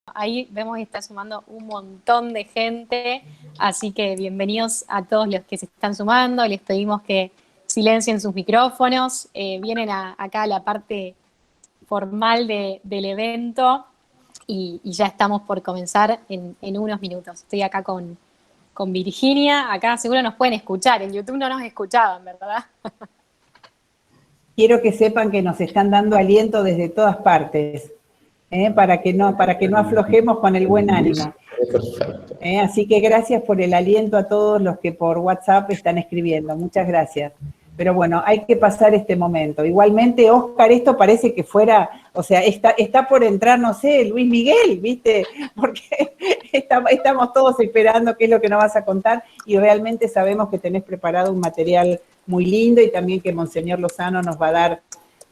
ahí vemos que está sumando un montón de gente, así que bienvenidos a todos los que se están sumando. Les pedimos que silencien sus micrófonos. Vienen acá a la parte formal del evento y ya estamos por comenzar en unos minutos. Estoy acá con Virginia. Acá seguro nos pueden escuchar. En YouTube no nos escuchaban, ¿verdad? Quiero que sepan que nos están dando aliento desde todas partes, para que no aflojemos con el buen ánimo. Así que gracias por el aliento a todos los que por WhatsApp están escribiendo. Muchas gracias. Pero bueno, hay que pasar este momento. Igualmente, Óscar, esto parece que fuera, o sea, está por entrar, no sé, Luis Miguel, ¿viste? Porque estamos todos esperando qué es lo que nos vas a contar y realmente sabemos que tenés preparado un material muy lindo y también que Monseñor Lozano nos va a dar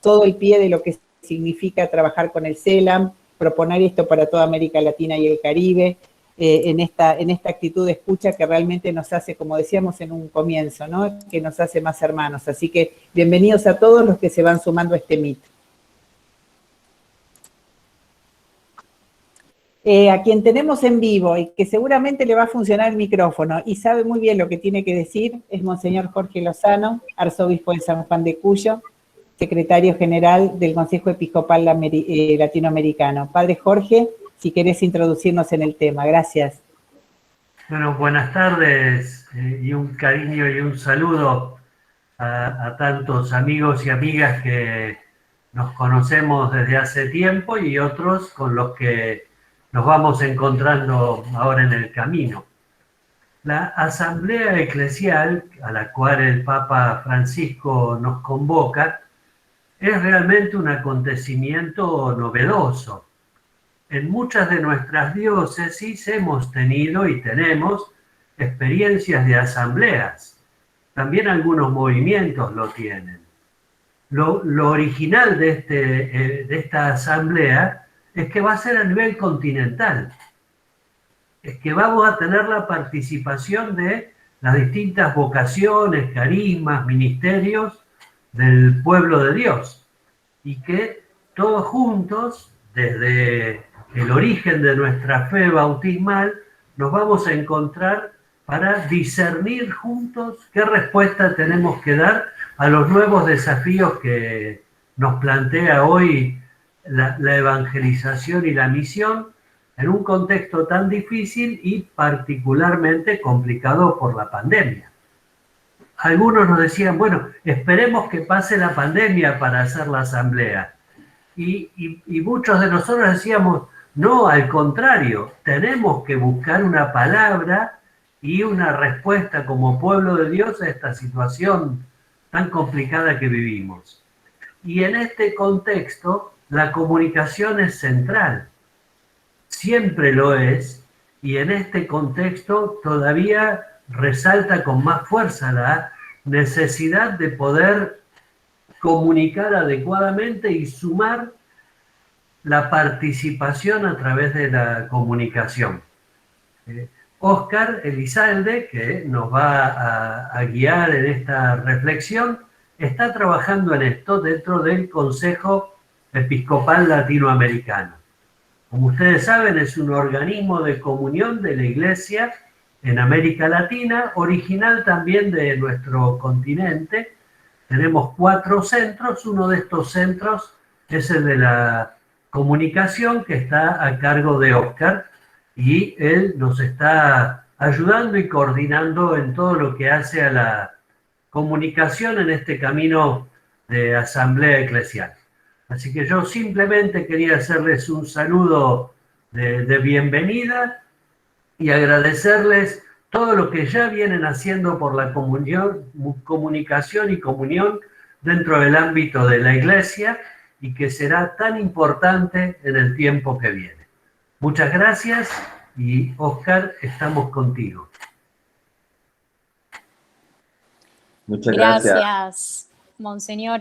todo el pie de lo que significa trabajar con el CELAM, proponer esto para toda América Latina y el Caribe, en esta actitud de escucha que realmente nos hace, como decíamos en un comienzo, ¿no? Que nos hace más hermanos. Así que bienvenidos a todos los que se van sumando a este Meet. A quien tenemos en vivo y que seguramente le va a funcionar el micrófono y sabe muy bien lo que tiene que decir es Monseñor Jorge Lozano, arzobispo de San Juan de Cuyo, secretario general del Consejo Episcopal Latinoamericano. Padre Jorge, si querés introducirnos en el tema. Gracias. Bueno, buenas tardes y un cariño y un saludo a tantos amigos y amigas que nos conocemos desde hace tiempo y otros con los que nos vamos encontrando ahora en el camino. La Asamblea Eclesial, a la cual el Papa Francisco nos convoca, es realmente un acontecimiento novedoso. En muchas de nuestras diócesis hemos tenido y tenemos experiencias de asambleas. También algunos movimientos lo tienen. Lo original de esta asamblea es que va a ser a nivel continental. Es que vamos a tener la participación de las distintas vocaciones, carismas, ministerios del pueblo de Dios. Y que todos juntos, desde el origen de nuestra fe bautismal, nos vamos a encontrar para discernir juntos qué respuesta tenemos que dar a los nuevos desafíos que nos plantea hoy la evangelización y la misión en un contexto tan difícil y particularmente complicado por la pandemia. Algunos nos decían, bueno, esperemos que pase la pandemia para hacer la asamblea. Y muchos de nosotros decíamos, no, al contrario, tenemos que buscar una palabra y una respuesta como pueblo de Dios a esta situación tan complicada que vivimos. Y en este contexto, la comunicación es central. Siempre lo es, y en este contexto todavía resalta con más fuerza la necesidad de poder comunicar adecuadamente y sumar la participación a través de la comunicación. Óscar Elizalde, que nos va a guiar en esta reflexión, está trabajando en esto dentro del Consejo Episcopal Latinoamericano. Como ustedes saben, es un organismo de comunión de la Iglesia en América Latina, original también de nuestro continente. Tenemos 4 centros, uno de estos centros es el de la comunicación, que está a cargo de Óscar, y él nos está ayudando y coordinando en todo lo que hace a la comunicación en este camino de asamblea eclesial. Así que yo simplemente quería hacerles un saludo de bienvenida y agradecerles todo lo que ya vienen haciendo por la comunicación y comunión dentro del ámbito de la Iglesia y que será tan importante en el tiempo que viene. Muchas gracias y Óscar, estamos contigo. Muchas gracias. Gracias, Monseñor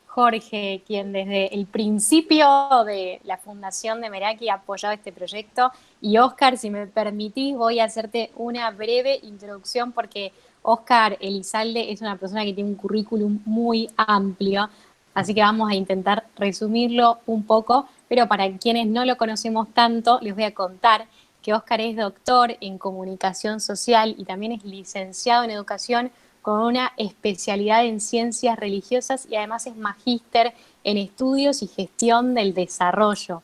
Jorge, quien desde el principio de la fundación de Meraki ha apoyado este proyecto. Y Óscar, si me permitís, voy a hacerte una breve introducción porque Óscar Elizalde es una persona que tiene un currículum muy amplio, así que vamos a intentar resumirlo un poco, pero para quienes no lo conocemos tanto, les voy a contar que Óscar es doctor en comunicación social y también es licenciado en educación con una especialidad en ciencias religiosas y además es magíster en estudios y gestión del desarrollo.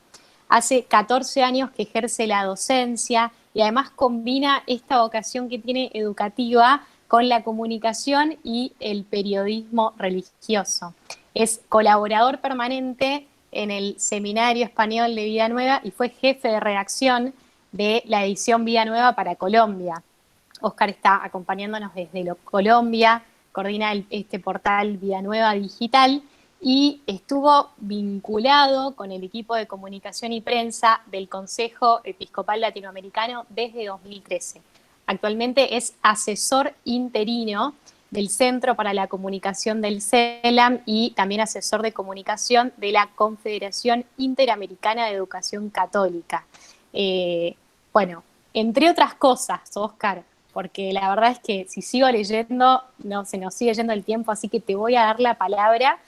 Hace 14 años que ejerce la docencia y además combina esta vocación que tiene educativa con la comunicación y el periodismo religioso. Es colaborador permanente en el Seminario Español de Vida Nueva y fue jefe de redacción de la edición Vida Nueva para Colombia. Óscar está acompañándonos desde Colombia, coordina este portal Vida Nueva Digital y estuvo vinculado con el equipo de comunicación y prensa del Consejo Episcopal Latinoamericano desde 2013. Actualmente es asesor interino del Centro para la Comunicación del CELAM y también asesor de comunicación de la Confederación Interamericana de Educación Católica. Bueno, entre otras cosas, Óscar, porque la verdad es que si sigo leyendo, no se nos sigue yendo el tiempo, así que te voy a dar la palabra,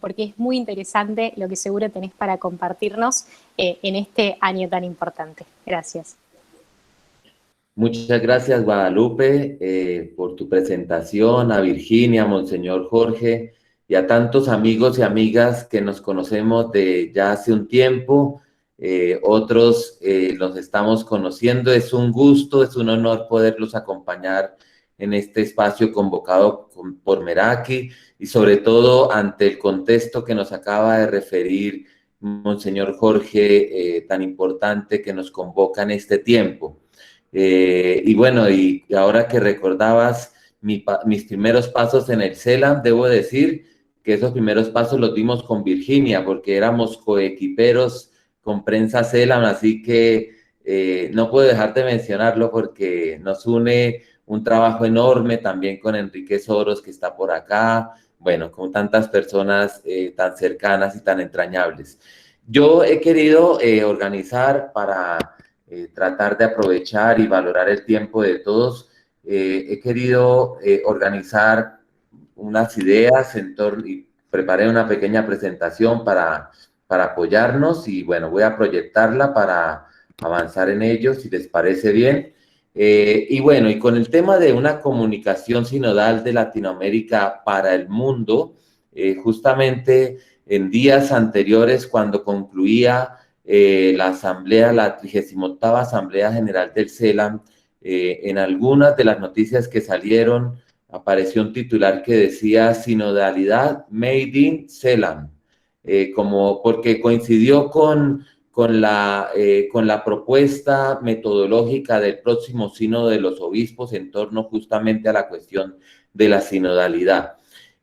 porque es muy interesante lo que seguro tenés para compartirnos en este año tan importante. Gracias. Muchas gracias, Guadalupe, por tu presentación, a Virginia, a Monseñor Jorge y a tantos amigos y amigas que nos conocemos de ya hace un tiempo. Otros los estamos conociendo. Es un gusto, es un honor poderlos acompañar en este espacio convocado por Meraki y sobre todo ante el contexto que nos acaba de referir Monseñor Jorge, tan importante que nos convoca en este tiempo. Y bueno, y ahora que recordabas mis primeros pasos en el CELAM, debo decir que esos primeros pasos los dimos con Virginia, porque éramos coequiperos con Prensa CELAM, así que no puedo dejar de mencionarlo porque nos une un trabajo enorme también con Enrique Soros, que está por acá, bueno, con tantas personas tan cercanas y tan entrañables. Yo he querido organizar para tratar de aprovechar y valorar el tiempo de todos. He querido organizar unas ideas en torno y preparé una pequeña presentación para apoyarnos y bueno, voy a proyectarla para avanzar en ello, si les parece bien. Y bueno, y con el tema de una comunicación sinodal de Latinoamérica para el mundo, justamente en días anteriores, cuando concluía la asamblea, la 38ª Asamblea General del CELAM, en algunas de las noticias que salieron apareció un titular que decía sinodalidad made in CELAM, como porque coincidió con la propuesta metodológica del próximo sínodo de los obispos en torno justamente a la cuestión de la sinodalidad.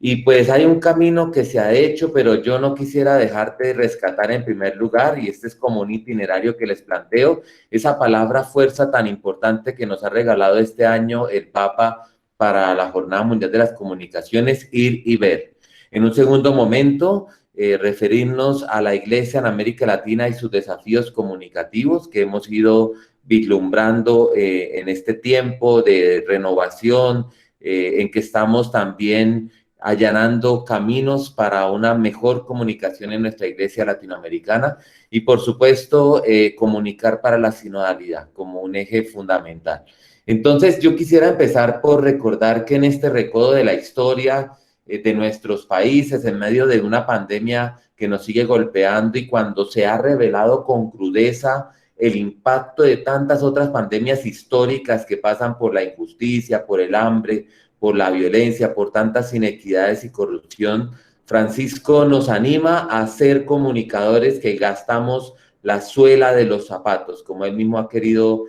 Y pues hay un camino que se ha hecho, pero yo no quisiera dejarte de rescatar en primer lugar, y este es como un itinerario que les planteo, esa palabra fuerza tan importante que nos ha regalado este año el Papa para la Jornada Mundial de las Comunicaciones, ir y ver. En un segundo momento, referirnos a la Iglesia en América Latina y sus desafíos comunicativos que hemos ido vislumbrando en este tiempo de renovación, en que estamos también allanando caminos para una mejor comunicación en nuestra iglesia latinoamericana y, por supuesto, comunicar para la sinodalidad como un eje fundamental. Entonces, yo quisiera empezar por recordar que en este recodo de la historia de nuestros países, en medio de una pandemia que nos sigue golpeando y cuando se ha revelado con crudeza el impacto de tantas otras pandemias históricas que pasan por la injusticia, por el hambre, por la violencia, por tantas inequidades y corrupción, Francisco nos anima a ser comunicadores que gastamos la suela de los zapatos, como él mismo ha querido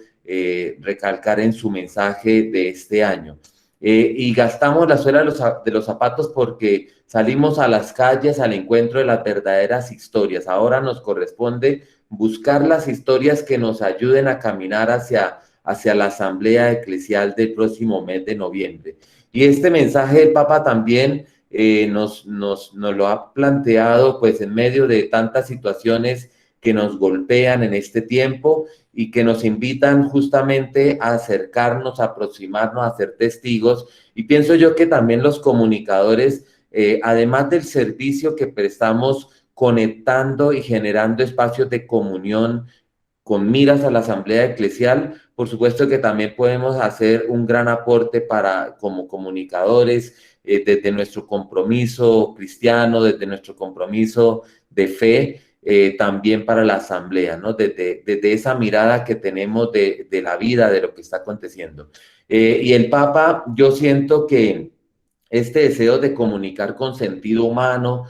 recalcar en su mensaje de este año. Y gastamos la suela de los zapatos porque salimos a las calles al encuentro de las verdaderas historias. Ahora nos corresponde buscar las historias que nos ayuden a caminar hacia la asamblea eclesial del próximo mes de noviembre. Y este mensaje del Papa también nos lo ha planteado pues en medio de tantas situaciones que nos golpean en este tiempo y que nos invitan justamente a acercarnos, a aproximarnos, a ser testigos. Y pienso yo que también los comunicadores, además del servicio que prestamos conectando y generando espacios de comunión con miras a la asamblea eclesial. Por supuesto que también podemos hacer un gran aporte como comunicadores, desde nuestro compromiso cristiano, desde nuestro compromiso de fe, también para la asamblea, ¿no? Desde esa mirada que tenemos de la vida, de lo que está aconteciendo. Y el Papa, yo siento que este deseo de comunicar con sentido humano,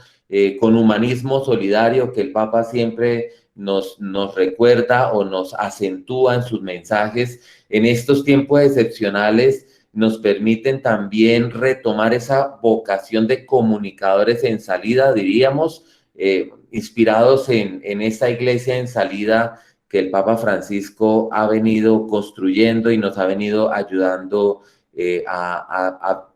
con humanismo solidario, que el Papa siempre nos recuerda o nos acentúa en sus mensajes, en estos tiempos excepcionales, nos permiten también retomar esa vocación de comunicadores en salida, diríamos, inspirados en esta iglesia en salida que el Papa Francisco ha venido construyendo y nos ha venido ayudando a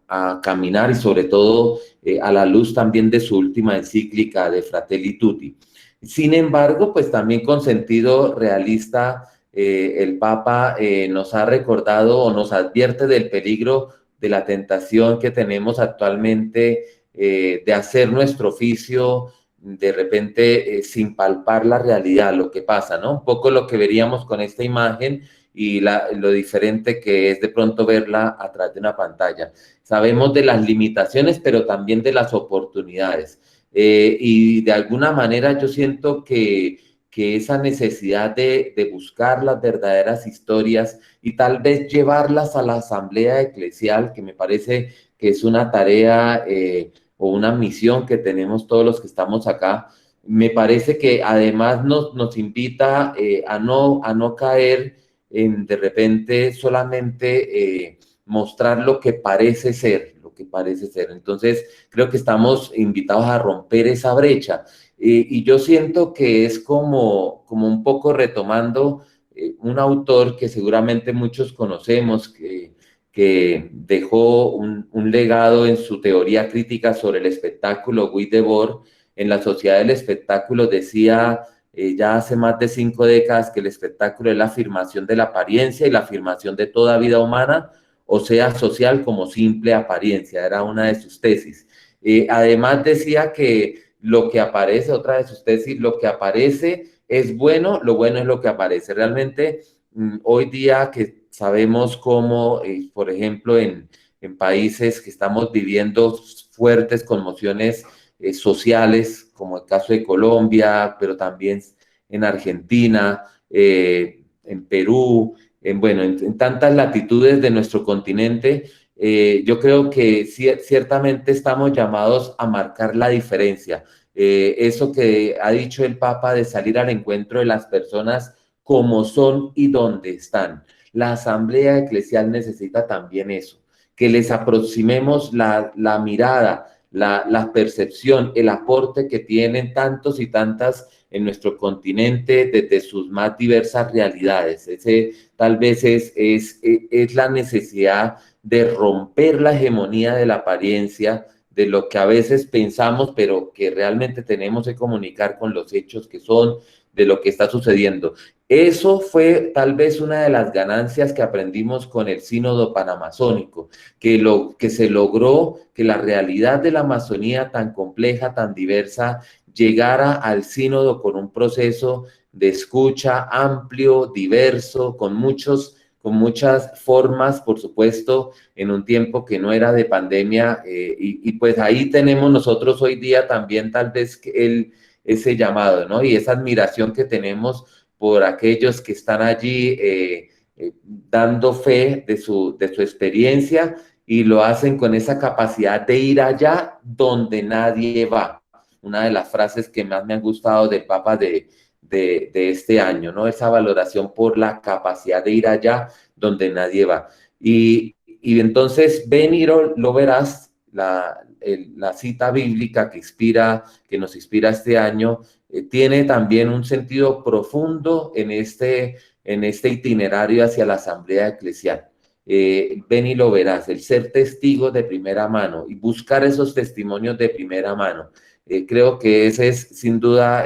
caminar, y sobre todo a la luz también de su última encíclica de Fratelli Tutti. Sin embargo, pues también con sentido realista, el Papa nos ha recordado o nos advierte del peligro de la tentación que tenemos actualmente de hacer nuestro oficio de repente sin palpar la realidad, lo que pasa, ¿no? Un poco lo que veríamos con esta imagen y lo diferente que es de pronto verla a través de una pantalla. Sabemos de las limitaciones, pero también de las oportunidades. Y de alguna manera yo siento que esa necesidad de buscar las verdaderas historias y tal vez llevarlas a la asamblea eclesial, que me parece que es una tarea o una misión que tenemos todos los que estamos acá, me parece que además nos invita a no caer en de repente solamente mostrar lo que parece ser, Entonces, creo que estamos invitados a romper esa brecha. Y yo siento que es como un poco retomando un autor que seguramente muchos conocemos, que dejó un legado en su teoría crítica sobre el espectáculo, Guy Debord. En la Sociedad del Espectáculo decía ya hace más de 5 décadas que el espectáculo es la afirmación de la apariencia y la afirmación de toda vida humana, o sea, social como simple apariencia, era una de sus tesis. Además decía que lo que aparece, otra de sus tesis, lo que aparece es bueno, lo bueno es lo que aparece. Realmente, hoy día que sabemos cómo, por ejemplo, en países que estamos viviendo fuertes conmociones sociales, como el caso de Colombia, pero también en Argentina, en Perú, en tantas latitudes de nuestro continente, yo creo que ciertamente estamos llamados a marcar la diferencia. Eso que ha dicho el Papa de salir al encuentro de las personas como son y donde están. La asamblea eclesial necesita también eso, que les aproximemos la mirada, la percepción, el aporte que tienen tantos y tantas en nuestro continente desde sus más diversas realidades. Ese tal vez es la necesidad de romper la hegemonía de la apariencia, de lo que a veces pensamos, pero que realmente tenemos que comunicar con los hechos que son, de lo que está sucediendo. Eso fue tal vez una de las ganancias que aprendimos con el Sínodo Panamazónico, que se logró que la realidad de la Amazonía tan compleja, tan diversa, llegara al sínodo con un proceso de escucha amplio, diverso, con muchas formas, por supuesto, en un tiempo que no era de pandemia, y pues ahí tenemos nosotros hoy día también tal vez ese llamado, ¿no? Y esa admiración que tenemos por aquellos que están allí dando fe de su experiencia, y lo hacen con esa capacidad de ir allá donde nadie va. Una de las frases que más me han gustado del Papa de este año, ¿no? Esa valoración por la capacidad de ir allá donde nadie va. Y entonces, ven y lo verás, la cita bíblica que nos inspira este año, tiene también un sentido profundo en este itinerario hacia la asamblea eclesial. Ven y lo verás, el ser testigos de primera mano y buscar esos testimonios de primera mano. Creo que ese es sin duda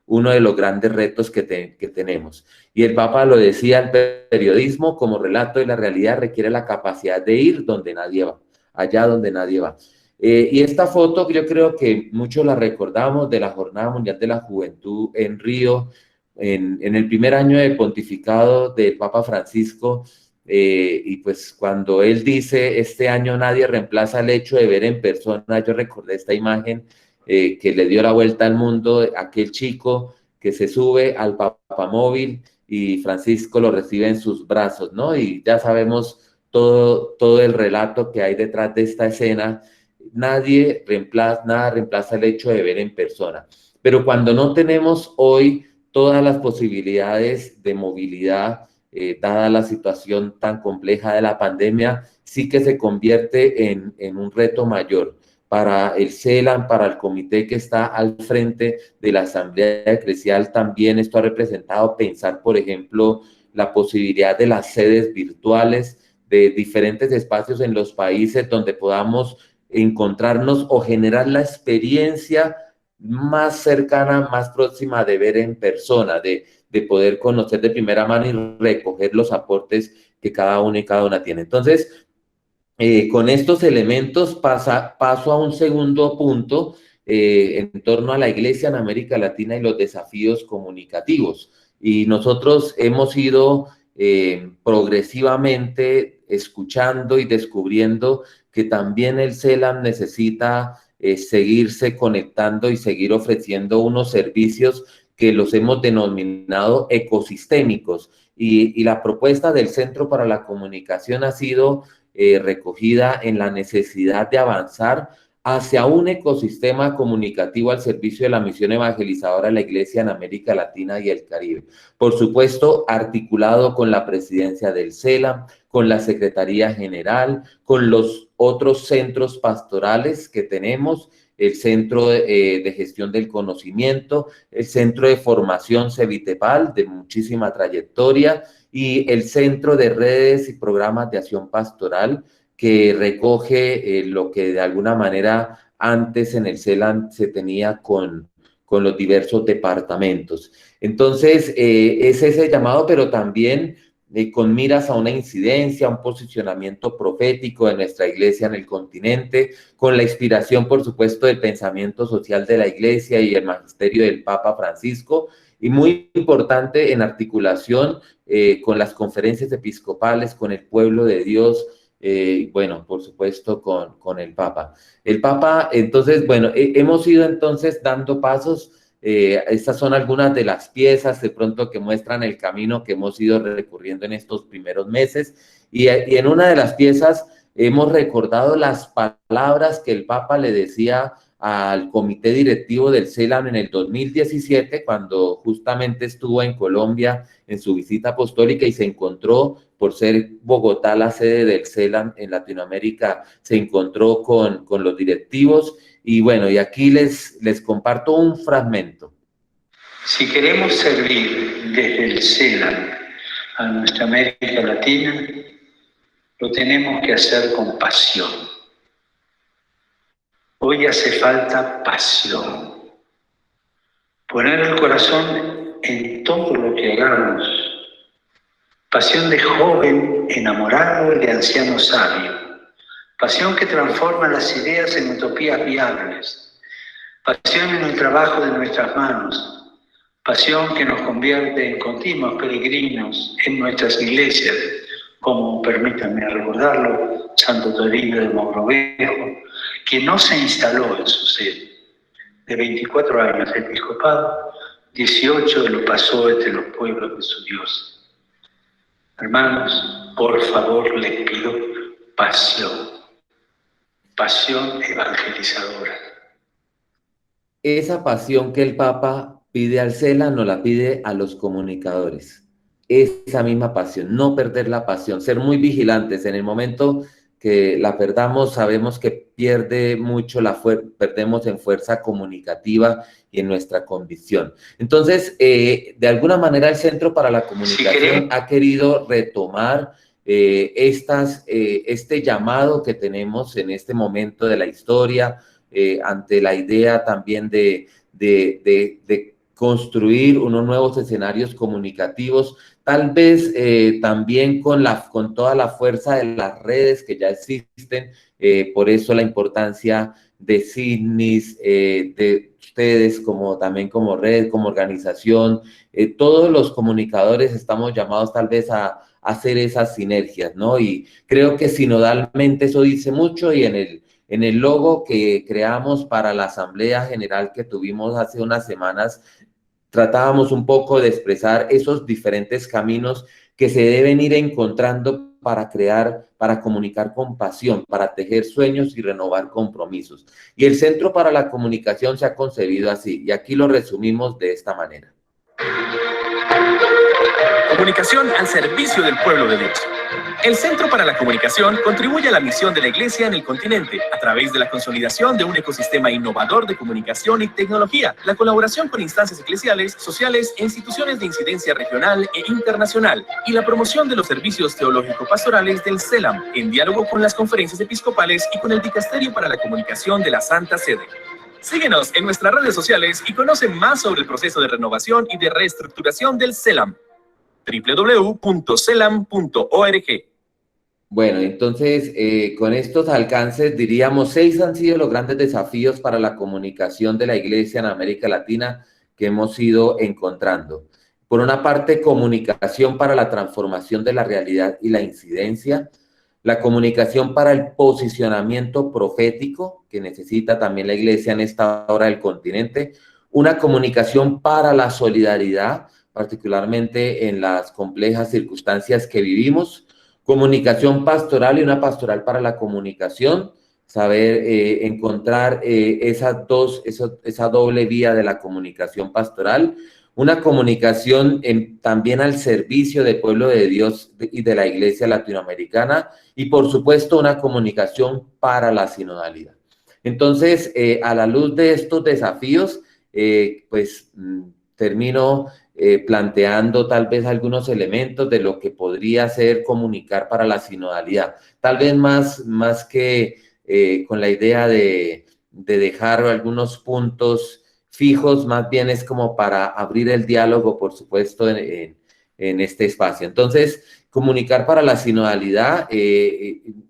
uno de los grandes retos que tenemos. Y el Papa lo decía, el periodismo como relato de la realidad requiere la capacidad de ir donde nadie va, allá donde nadie va. Y esta foto yo creo que muchos la recordamos de la Jornada Mundial de la Juventud en Río, en el primer año de pontificado del Papa Francisco, y pues cuando él dice, este año nadie reemplaza el hecho de ver en persona, yo recordé esta imagen que le dio la vuelta al mundo, aquel chico que se sube al papamóvil y Francisco lo recibe en sus brazos, ¿no? Y ya sabemos todo el relato que hay detrás de esta escena. Nada reemplaza el hecho de ver en persona. Pero cuando no tenemos hoy todas las posibilidades de movilidad, dada la situación tan compleja de la pandemia, sí que se convierte en un reto mayor para el CELAM, para el comité que está al frente de la Asamblea Eclesial. También esto ha representado pensar, por ejemplo, la posibilidad de las sedes virtuales, de diferentes espacios en los países donde podamos encontrarnos o generar la experiencia más cercana, más próxima de ver en persona, de poder conocer de primera mano y recoger los aportes que cada uno y cada una tiene. Entonces, con estos elementos paso a un segundo punto en torno a la Iglesia en América Latina y los desafíos comunicativos. Y nosotros hemos ido progresivamente escuchando y descubriendo que también el CELAM necesita seguirse conectando y seguir ofreciendo unos servicios que los hemos denominado ecosistémicos. Y la propuesta del Centro para la Comunicación ha sido recogida en la necesidad de avanzar hacia un ecosistema comunicativo al servicio de la misión evangelizadora de la Iglesia en América Latina y el Caribe. Por supuesto, articulado con la presidencia del CELAM, con la Secretaría General, con los otros centros pastorales que tenemos, el Centro de Gestión del Conocimiento, el Centro de Formación Cevitepal, de muchísima trayectoria, y el Centro de Redes y Programas de Acción Pastoral, que recoge lo que de alguna manera antes en el CELAM se tenía con los diversos departamentos. Entonces, es ese llamado, pero también con miras a una incidencia, un posicionamiento profético de nuestra iglesia en el continente, con la inspiración, por supuesto, del pensamiento social de la iglesia y el magisterio del Papa Francisco, y muy importante en articulación con las conferencias episcopales, con el pueblo de Dios, bueno, por supuesto, con el Papa. El Papa, entonces, bueno, hemos ido entonces dando pasos. Estas son algunas de las piezas de pronto que muestran el camino que hemos ido recorriendo en estos primeros meses, y en una de las piezas hemos recordado las palabras que el Papa le decía al comité directivo del CELAM en el 2017, cuando justamente estuvo en Colombia en su visita apostólica y se encontró, por ser Bogotá la sede del CELAM en Latinoamérica, se encontró con los directivos. Y bueno, y aquí les comparto un fragmento. Si queremos servir desde el CELAM a nuestra América Latina, lo tenemos que hacer con pasión. Hoy hace falta pasión. Poner el corazón en todo lo que hagamos. Pasión de joven enamorado y de anciano sabio. Pasión que transforma las ideas en utopías viables. Pasión en el trabajo de nuestras manos. Pasión que nos convierte en continuos peregrinos en nuestras iglesias, como, permítanme recordarlo, Santo Toribio de Mogrovejo, que no se instaló en su sede. De 24 años de episcopado, 18 lo pasó entre los pueblos de su Dios. Hermanos, por favor les pido pasión. Pasión evangelizadora. Esa pasión que el Papa pide al CELAM nos la pide a los comunicadores. Esa misma pasión, no perder la pasión, ser muy vigilantes. En el momento que la perdamos, sabemos que pierde mucho perdemos en fuerza comunicativa y en nuestra convicción. Entonces, de alguna manera el Centro para la Comunicación ha querido retomar este llamado que tenemos en este momento de la historia, ante la idea también de construir unos nuevos escenarios comunicativos, tal vez también con toda la fuerza de las redes que ya existen, por eso la importancia de CIGNIS, de ustedes también como red, como organización, todos los comunicadores estamos llamados tal vez a hacer esas sinergias, ¿no? Y creo que sinodalmente eso dice mucho, y en el logo que creamos para la Asamblea General que tuvimos hace unas semanas, tratábamos un poco de expresar esos diferentes caminos que se deben ir encontrando para crear, para comunicar con pasión, para tejer sueños y renovar compromisos. Y el Centro para la Comunicación se ha concebido así, y aquí lo resumimos de esta manera. Comunicación al servicio del pueblo de Dios. El Centro para la Comunicación contribuye a la misión de la Iglesia en el continente a través de la consolidación de un ecosistema innovador de comunicación y tecnología, la colaboración con instancias eclesiales, sociales e instituciones de incidencia regional e internacional, y la promoción de los servicios teológico-pastorales del CELAM, en diálogo con las conferencias episcopales y con el Dicasterio para la Comunicación de la Santa Sede. Síguenos en nuestras redes sociales y conoce más sobre el proceso de renovación y de reestructuración del CELAM. www.celam.org. Bueno, entonces, con estos alcances, diríamos, 6 han sido los grandes desafíos para la comunicación de la Iglesia en América Latina que hemos ido encontrando. Por una parte, comunicación para la transformación de la realidad y la incidencia, la comunicación para el posicionamiento profético que necesita también la Iglesia en esta hora del continente, una comunicación para la solidaridad, particularmente en las complejas circunstancias que vivimos, comunicación pastoral y una pastoral para la comunicación, saber encontrar esa doble vía de la comunicación pastoral, una comunicación también al servicio del pueblo de Dios y de la Iglesia latinoamericana, y por supuesto una comunicación para la sinodalidad. Entonces, a la luz de estos desafíos, termino planteando tal vez algunos elementos de lo que podría ser comunicar para la sinodalidad. Tal vez más que con la idea de dejar algunos puntos fijos, más bien es como para abrir el diálogo, por supuesto, en este espacio. Entonces, comunicar para la sinodalidad,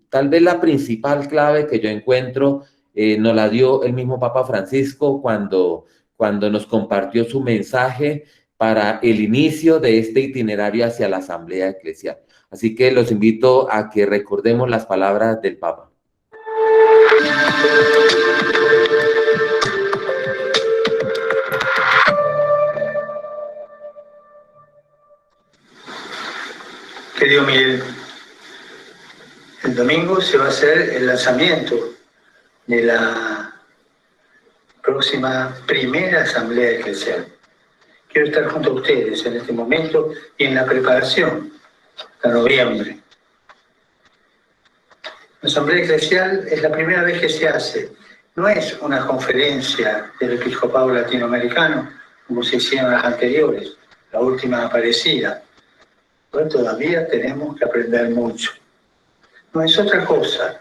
tal vez la principal clave que yo encuentro nos la dio el mismo Papa Francisco cuando nos compartió su mensaje para el inicio de este itinerario hacia la Asamblea Eclesial. Así que los invito a que recordemos las palabras del Papa. Querido Miguel, el domingo se va a hacer el lanzamiento de la próxima primera Asamblea Eclesial. Quiero estar junto a ustedes en este momento y en la preparación hasta noviembre. La Asamblea Eclesial es la primera vez que se hace. No es una conferencia del episcopado latinoamericano, como se hicieron las anteriores, la última aparecida. Pero todavía tenemos que aprender mucho. No es otra cosa.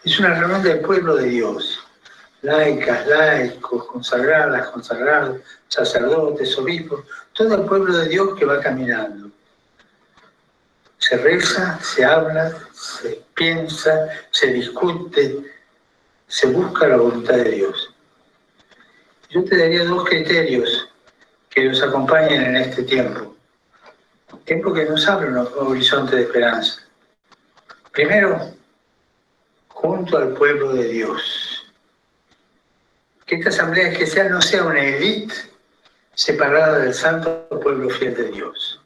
Es una reunión del pueblo de Dios. Laicas, laicos, consagradas, consagrados, sacerdotes, obispos, todo el pueblo de Dios que va caminando. Se reza, se habla, se piensa, se discute, se busca la voluntad de Dios. Yo te daría 2 criterios que nos acompañen en este tiempo. Tiempo que nos abre un horizonte de esperanza. Primero, junto al pueblo de Dios. Que esta Asamblea Eclesial no sea una élite separada del santo pueblo fiel de Dios.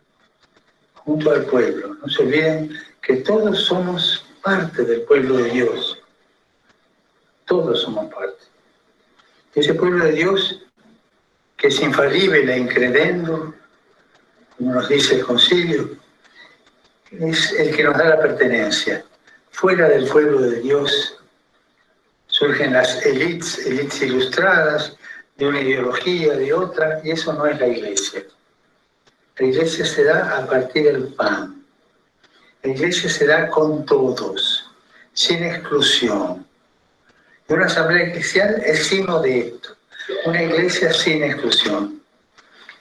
Junto al pueblo. No se olviden que todos somos parte del pueblo de Dios. Todos somos parte. Ese pueblo de Dios que es infalible e incredendo, como nos dice el concilio, es el que nos da la pertenencia. Fuera del pueblo de Dios surgen las élites ilustradas de una ideología, de otra, y eso no es la Iglesia. La Iglesia se da a partir del pan. La Iglesia se da con todos, sin exclusión. Y una Asamblea Eclesial es signo de esto, una Iglesia sin exclusión.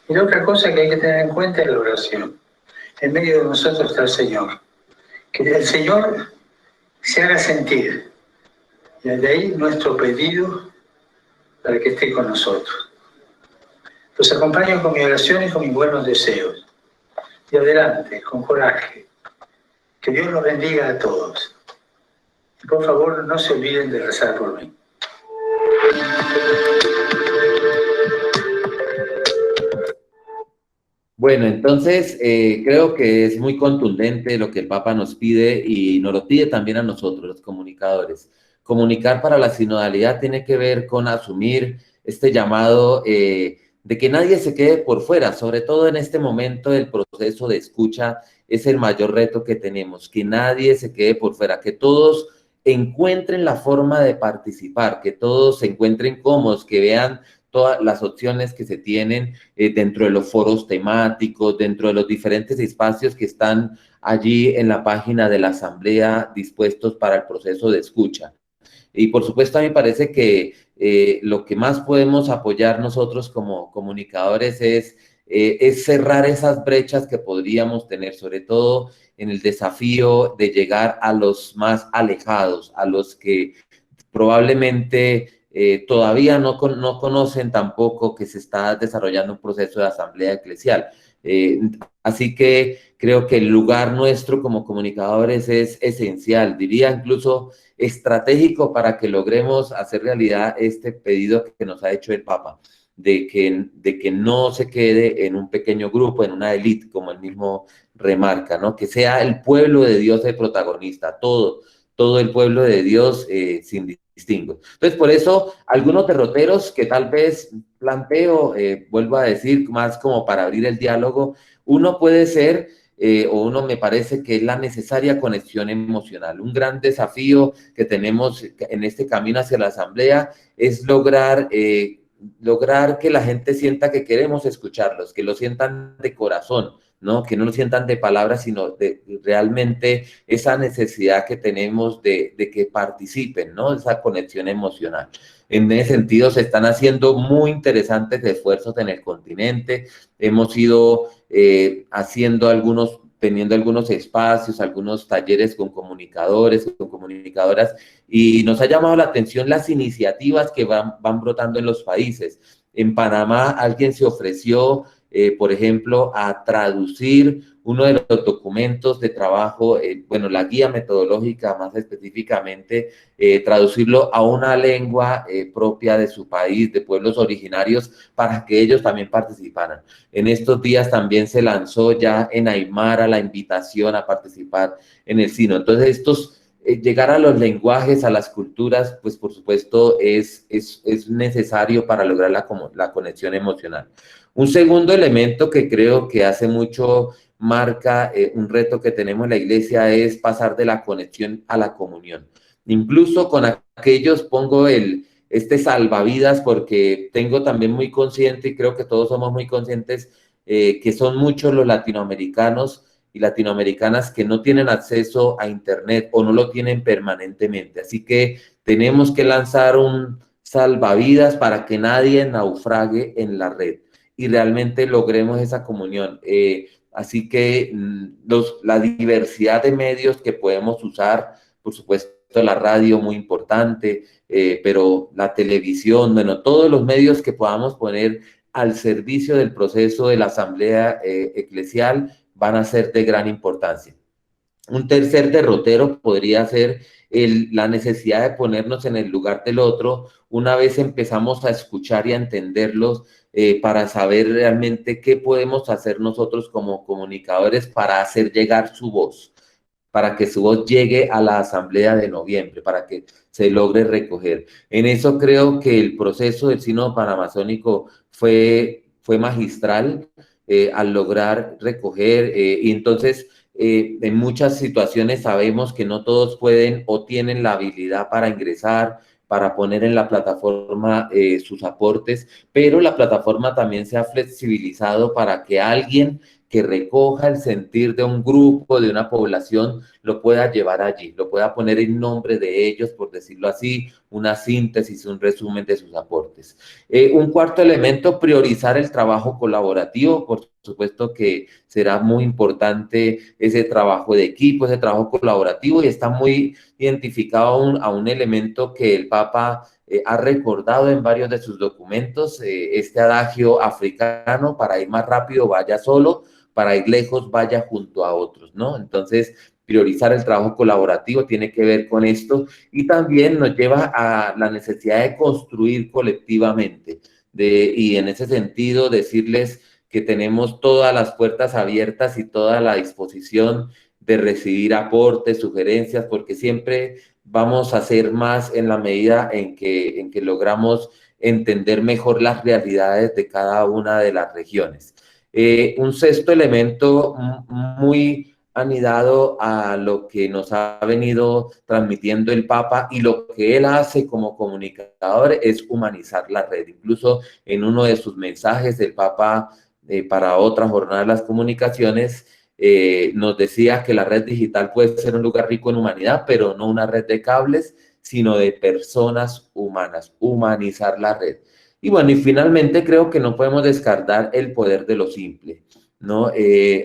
Y la otra cosa que hay que tener en cuenta es la oración. En medio de nosotros está el Señor. Que el Señor se haga sentir. Y de ahí nuestro pedido para que esté con nosotros. Los acompaño con mi oración y con mis buenos deseos. Y adelante, con coraje. Que Dios los bendiga a todos. Y por favor, no se olviden de rezar por mí. Bueno, entonces creo que es muy contundente lo que el Papa nos pide y nos lo pide también a nosotros, los comunicadores. Comunicar para la sinodalidad tiene que ver con asumir este llamado de que nadie se quede por fuera, sobre todo en este momento del proceso de escucha, es el mayor reto que tenemos, que nadie se quede por fuera, que todos encuentren la forma de participar, que todos se encuentren cómodos, que vean todas las opciones que se tienen dentro de los foros temáticos, dentro de los diferentes espacios que están allí en la página de la Asamblea dispuestos para el proceso de escucha. Y por supuesto a mí me parece que lo que más podemos apoyar nosotros como comunicadores es cerrar esas brechas que podríamos tener, sobre todo en el desafío de llegar a los más alejados, a los que probablemente todavía no conocen tampoco que se está desarrollando un proceso de asamblea eclesial. Así que creo que el lugar nuestro como comunicadores es esencial, diría incluso estratégico para que logremos hacer realidad este pedido que nos ha hecho el Papa, de que no se quede en un pequeño grupo, en una élite, como él mismo remarca, ¿no? Que sea el pueblo de Dios el protagonista, todo el pueblo de Dios sin distingo. Entonces, por eso, algunos derroteros que tal vez planteo, vuelvo a decir, más como para abrir el diálogo, uno puede ser, o uno me parece que es la necesaria conexión emocional. Un gran desafío que tenemos en este camino hacia la asamblea es lograr que la gente sienta que queremos escucharlos, que lo sientan de corazón, ¿no? Que no lo sientan de palabras, sino de realmente esa necesidad que tenemos de que participen, ¿no? Esa conexión emocional. En ese sentido, se están haciendo muy interesantes esfuerzos en el continente. Hemos ido teniendo algunos espacios, algunos talleres con comunicadores, con comunicadoras, y nos ha llamado la atención las iniciativas que van brotando en los países. En Panamá alguien se ofreció, por ejemplo, a traducir uno de los documentos de trabajo, bueno, la guía metodológica más específicamente, traducirlo a una lengua propia de su país, de pueblos originarios, para que ellos también participaran. En estos días también se lanzó ya en Aymara la invitación a participar en el Sino. Entonces, llegar a los lenguajes, a las culturas, pues por supuesto es necesario para lograr la conexión emocional. Un segundo elemento que creo que hace mucho marca un reto que tenemos en la iglesia es pasar de la conexión a la comunión. Incluso con aquellos pongo este salvavidas porque tengo también muy consciente y creo que todos somos muy conscientes que son muchos los latinoamericanos y latinoamericanas que no tienen acceso a internet o no lo tienen permanentemente. Así que tenemos que lanzar un salvavidas para que nadie naufrague en la red y realmente logremos esa comunión. Así que la diversidad de medios que podemos usar, por supuesto la radio muy importante, pero la televisión, bueno, todos los medios que podamos poner al servicio del proceso de la asamblea eclesial van a ser de gran importancia. Un tercer derrotero podría ser la necesidad de ponernos en el lugar del otro una vez empezamos a escuchar y a entenderlos para saber realmente qué podemos hacer nosotros como comunicadores para hacer llegar su voz, para que su voz llegue a la asamblea de noviembre, para que se logre recoger. En eso creo que el proceso del Sínodo Panamazónico fue magistral al lograr recoger y entonces en muchas situaciones sabemos que no todos pueden o tienen la habilidad para ingresar, para poner en la plataforma sus aportes, pero la plataforma también se ha flexibilizado para que alguien que recoja el sentir de un grupo, de una población, lo pueda llevar allí, lo pueda poner en nombre de ellos, por decirlo así, una síntesis, un resumen de sus aportes. Un cuarto elemento, priorizar el trabajo colaborativo. Por supuesto que será muy importante ese trabajo de equipo, ese trabajo colaborativo, y está muy identificado a un elemento que el Papa ha recordado en varios de sus documentos, este adagio africano: para ir más rápido vaya solo, para ir lejos vaya junto a otros, ¿no? Entonces, priorizar el trabajo colaborativo tiene que ver con esto, y también nos lleva a la necesidad de construir colectivamente, y en ese sentido decirles que tenemos todas las puertas abiertas y toda la disposición de recibir aportes, sugerencias, porque siempre vamos a hacer más en la medida en que logramos entender mejor las realidades de cada una de las regiones. Un sexto elemento muy anidado a lo que nos ha venido transmitiendo el Papa y lo que él hace como comunicador es humanizar la red. Incluso en uno de sus mensajes, el Papa, para otra jornada de las comunicaciones, nos decía que la red digital puede ser un lugar rico en humanidad, pero no una red de cables, sino de personas humanas, humanizar la red. Y bueno, y finalmente creo que no podemos descartar el poder de lo simple, ¿no?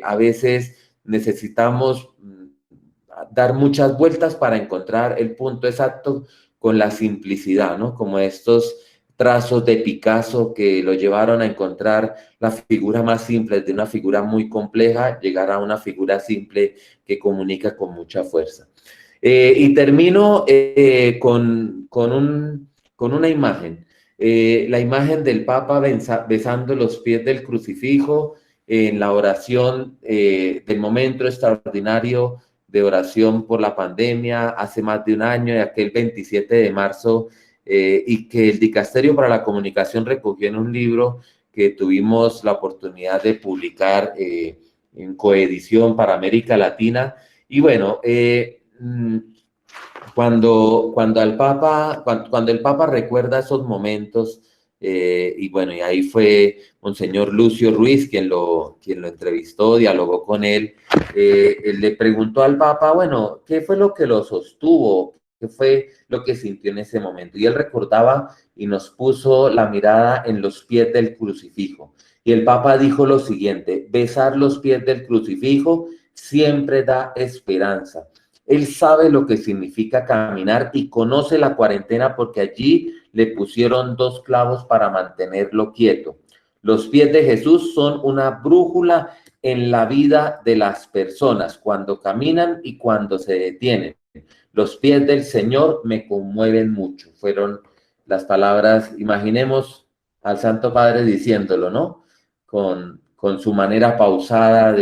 A veces necesitamos dar muchas vueltas para encontrar el punto exacto con la simplicidad, ¿no? Como estos trazos de Picasso que lo llevaron a encontrar la figura más simple de una figura muy compleja, llegar a una figura simple que comunica con mucha fuerza. Y termino con una imagen, la imagen del Papa besando los pies del crucifijo en la oración del momento extraordinario de oración por la pandemia hace más de un año, y aquel 27 de marzo, y que el Dicasterio para la Comunicación recogió en un libro que tuvimos la oportunidad de publicar en coedición para América Latina. Y bueno, cuando el Papa recuerda esos momentos, y bueno, y ahí fue Monseñor Lucio Ruiz quien lo entrevistó, dialogó con él, él le preguntó al Papa, bueno, ¿qué fue lo que lo sostuvo? ¿Qué fue lo que sintió en ese momento? Y él recordaba y nos puso la mirada en los pies del crucifijo. Y el Papa dijo lo siguiente: besar los pies del crucifijo siempre da esperanza. Él sabe lo que significa caminar y conoce la cuarentena porque allí le pusieron 2 clavos para mantenerlo quieto. Los pies de Jesús son una brújula en la vida de las personas, cuando caminan y cuando se detienen. Los pies del Señor me conmueven mucho. Fueron las palabras, imaginemos al Santo Padre diciéndolo, ¿no? Con su manera pausada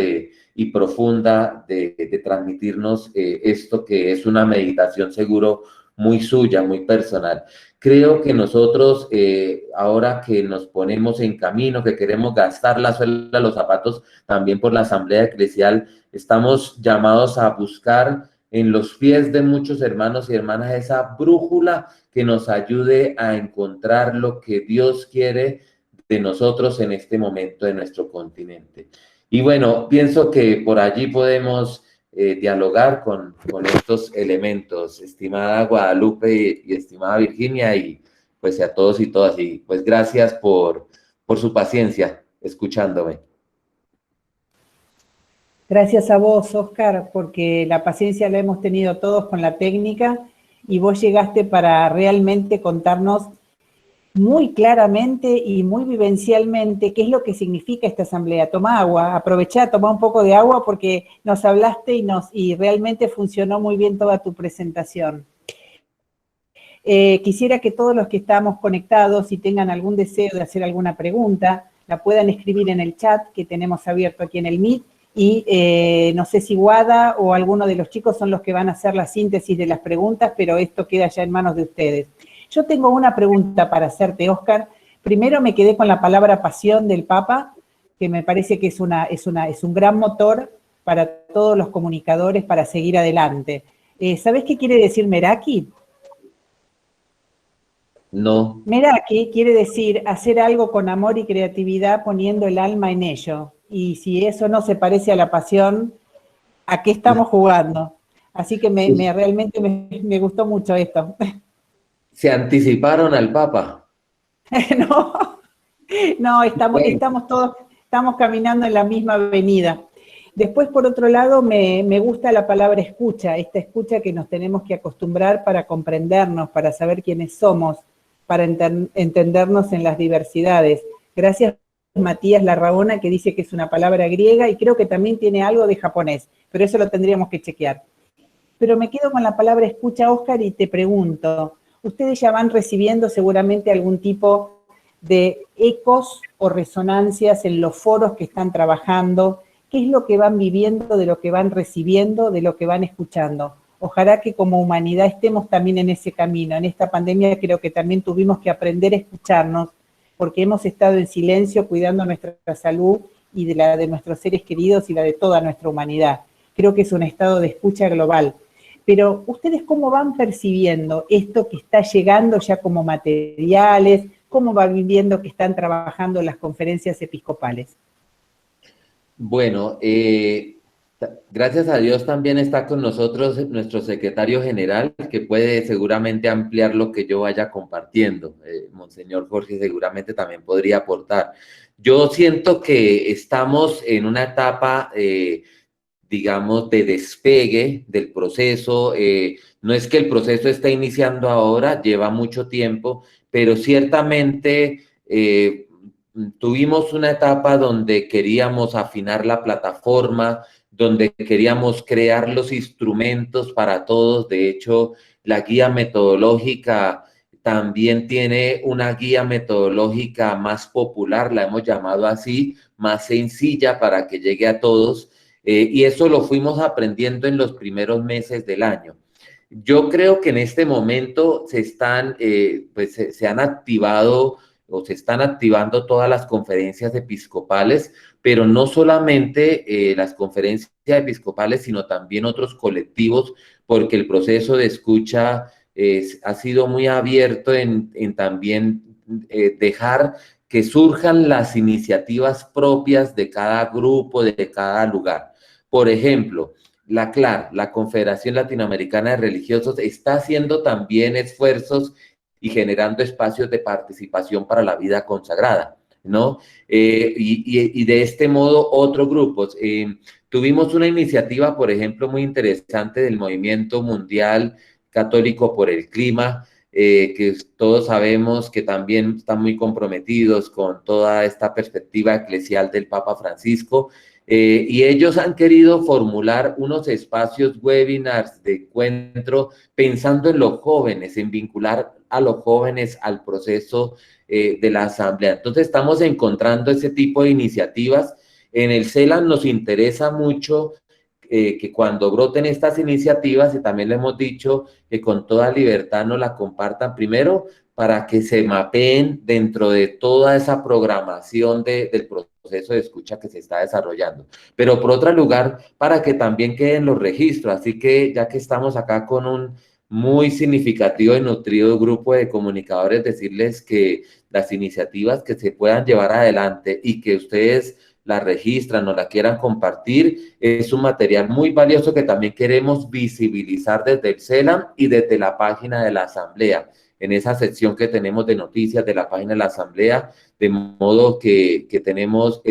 y profunda de transmitirnos esto que es una meditación seguro muy suya, muy personal. Creo que nosotros, ahora que nos ponemos en camino, que queremos gastar la suela de los zapatos también por la Asamblea Eclesial, estamos llamados a buscar en los pies de muchos hermanos y hermanas esa brújula que nos ayude a encontrar lo que Dios quiere de nosotros en este momento de nuestro continente. Y bueno, pienso que por allí podemos dialogar con estos elementos, estimada Guadalupe y estimada Virginia, y pues a todos y todas, y pues gracias por su paciencia escuchándome. Gracias a vos, Óscar, porque la paciencia la hemos tenido todos con la técnica y vos llegaste para realmente contarnos muy claramente y muy vivencialmente qué es lo que significa esta asamblea. Toma agua, aprovechá, toma un poco de agua porque nos hablaste y realmente funcionó muy bien toda tu presentación. Quisiera que todos los que estamos conectados, si tengan algún deseo de hacer alguna pregunta, la puedan escribir en el chat que tenemos abierto aquí en el Meet. Y no sé si Guada o alguno de los chicos son los que van a hacer la síntesis de las preguntas, pero esto queda ya en manos de ustedes. Yo tengo una pregunta para hacerte, Óscar. Primero me quedé con la palabra pasión del Papa, que me parece que es un gran motor para todos los comunicadores para seguir adelante. ¿Sabés qué quiere decir Meraki? No. Meraki quiere decir hacer algo con amor y creatividad poniendo el alma en ello. y si eso no se parece a la pasión, ¿a qué estamos jugando? Así que realmente me gustó mucho esto. ¿Se anticiparon al Papa? No, estamos caminando en la misma avenida. Después, por otro lado, me gusta la palabra escucha, esta escucha que nos tenemos que acostumbrar para comprendernos, para saber quiénes somos, para entendernos en las diversidades. Gracias, Matías Larraona, que dice que es una palabra griega y creo que también tiene algo de japonés, pero eso lo tendríamos que chequear. Pero me quedo con la palabra escucha, Óscar, y te pregunto, ustedes ya van recibiendo seguramente algún tipo de ecos o resonancias en los foros que están trabajando. ¿Qué es lo que van viviendo, de lo que van recibiendo, de lo que van escuchando? Ojalá que como humanidad estemos también en ese camino. En esta pandemia creo que también tuvimos que aprender a escucharnos, porque hemos estado en silencio cuidando nuestra salud y de la de nuestros seres queridos y la de toda nuestra humanidad. Creo que es un estado de escucha global. Pero, ¿ustedes cómo van percibiendo esto que está llegando ya como materiales? ¿Cómo van viviendo que están trabajando en las conferencias episcopales? Bueno, gracias a Dios también está con nosotros nuestro secretario general, que puede seguramente ampliar lo que yo vaya compartiendo. Monseñor Jorge seguramente también podría aportar. Yo siento que estamos en una etapa, digamos, de despegue del proceso. No es que el proceso esté iniciando ahora, lleva mucho tiempo, pero ciertamente tuvimos una etapa donde queríamos afinar la plataforma, donde queríamos crear los instrumentos para todos. De hecho, la guía metodológica también tiene una guía metodológica más popular, la hemos llamado así, más sencilla para que llegue a todos. Y eso lo fuimos aprendiendo en los primeros meses del año. Yo creo que en este momento se han activado o se están activando todas las conferencias episcopales, pero no solamente las conferencias episcopales, sino también otros colectivos, porque el proceso de escucha ha sido muy abierto en también dejar que surjan las iniciativas propias de cada grupo, de cada lugar. Por ejemplo, la CLAR, la Confederación Latinoamericana de Religiosos, está haciendo también esfuerzos y generando espacios de participación para la vida consagrada, ¿no? Y de este modo, otros grupos. Tuvimos una iniciativa, por ejemplo, muy interesante del Movimiento Mundial Católico por el Clima, que todos sabemos que también están muy comprometidos con toda esta perspectiva eclesial del Papa Francisco, y ellos han querido formular unos espacios webinars de encuentro pensando en los jóvenes, en vincular a los jóvenes al proceso de la asamblea. Entonces estamos encontrando ese tipo de iniciativas. En el CELAM nos interesa mucho que cuando broten estas iniciativas, y también le hemos dicho que con toda libertad nos la compartan primero para que se mapeen dentro de toda esa programación del proceso de escucha que se está desarrollando. Pero por otro lugar, para que también queden los registros. Así que ya que estamos acá con un muy significativo y nutrido grupo de comunicadores, decirles que las iniciativas que se puedan llevar adelante y que ustedes la registran o la quieran compartir, es un material muy valioso que también queremos visibilizar desde el CELAM y desde la página de la Asamblea, en esa sección que tenemos de noticias de la página de la Asamblea, de modo que tenemos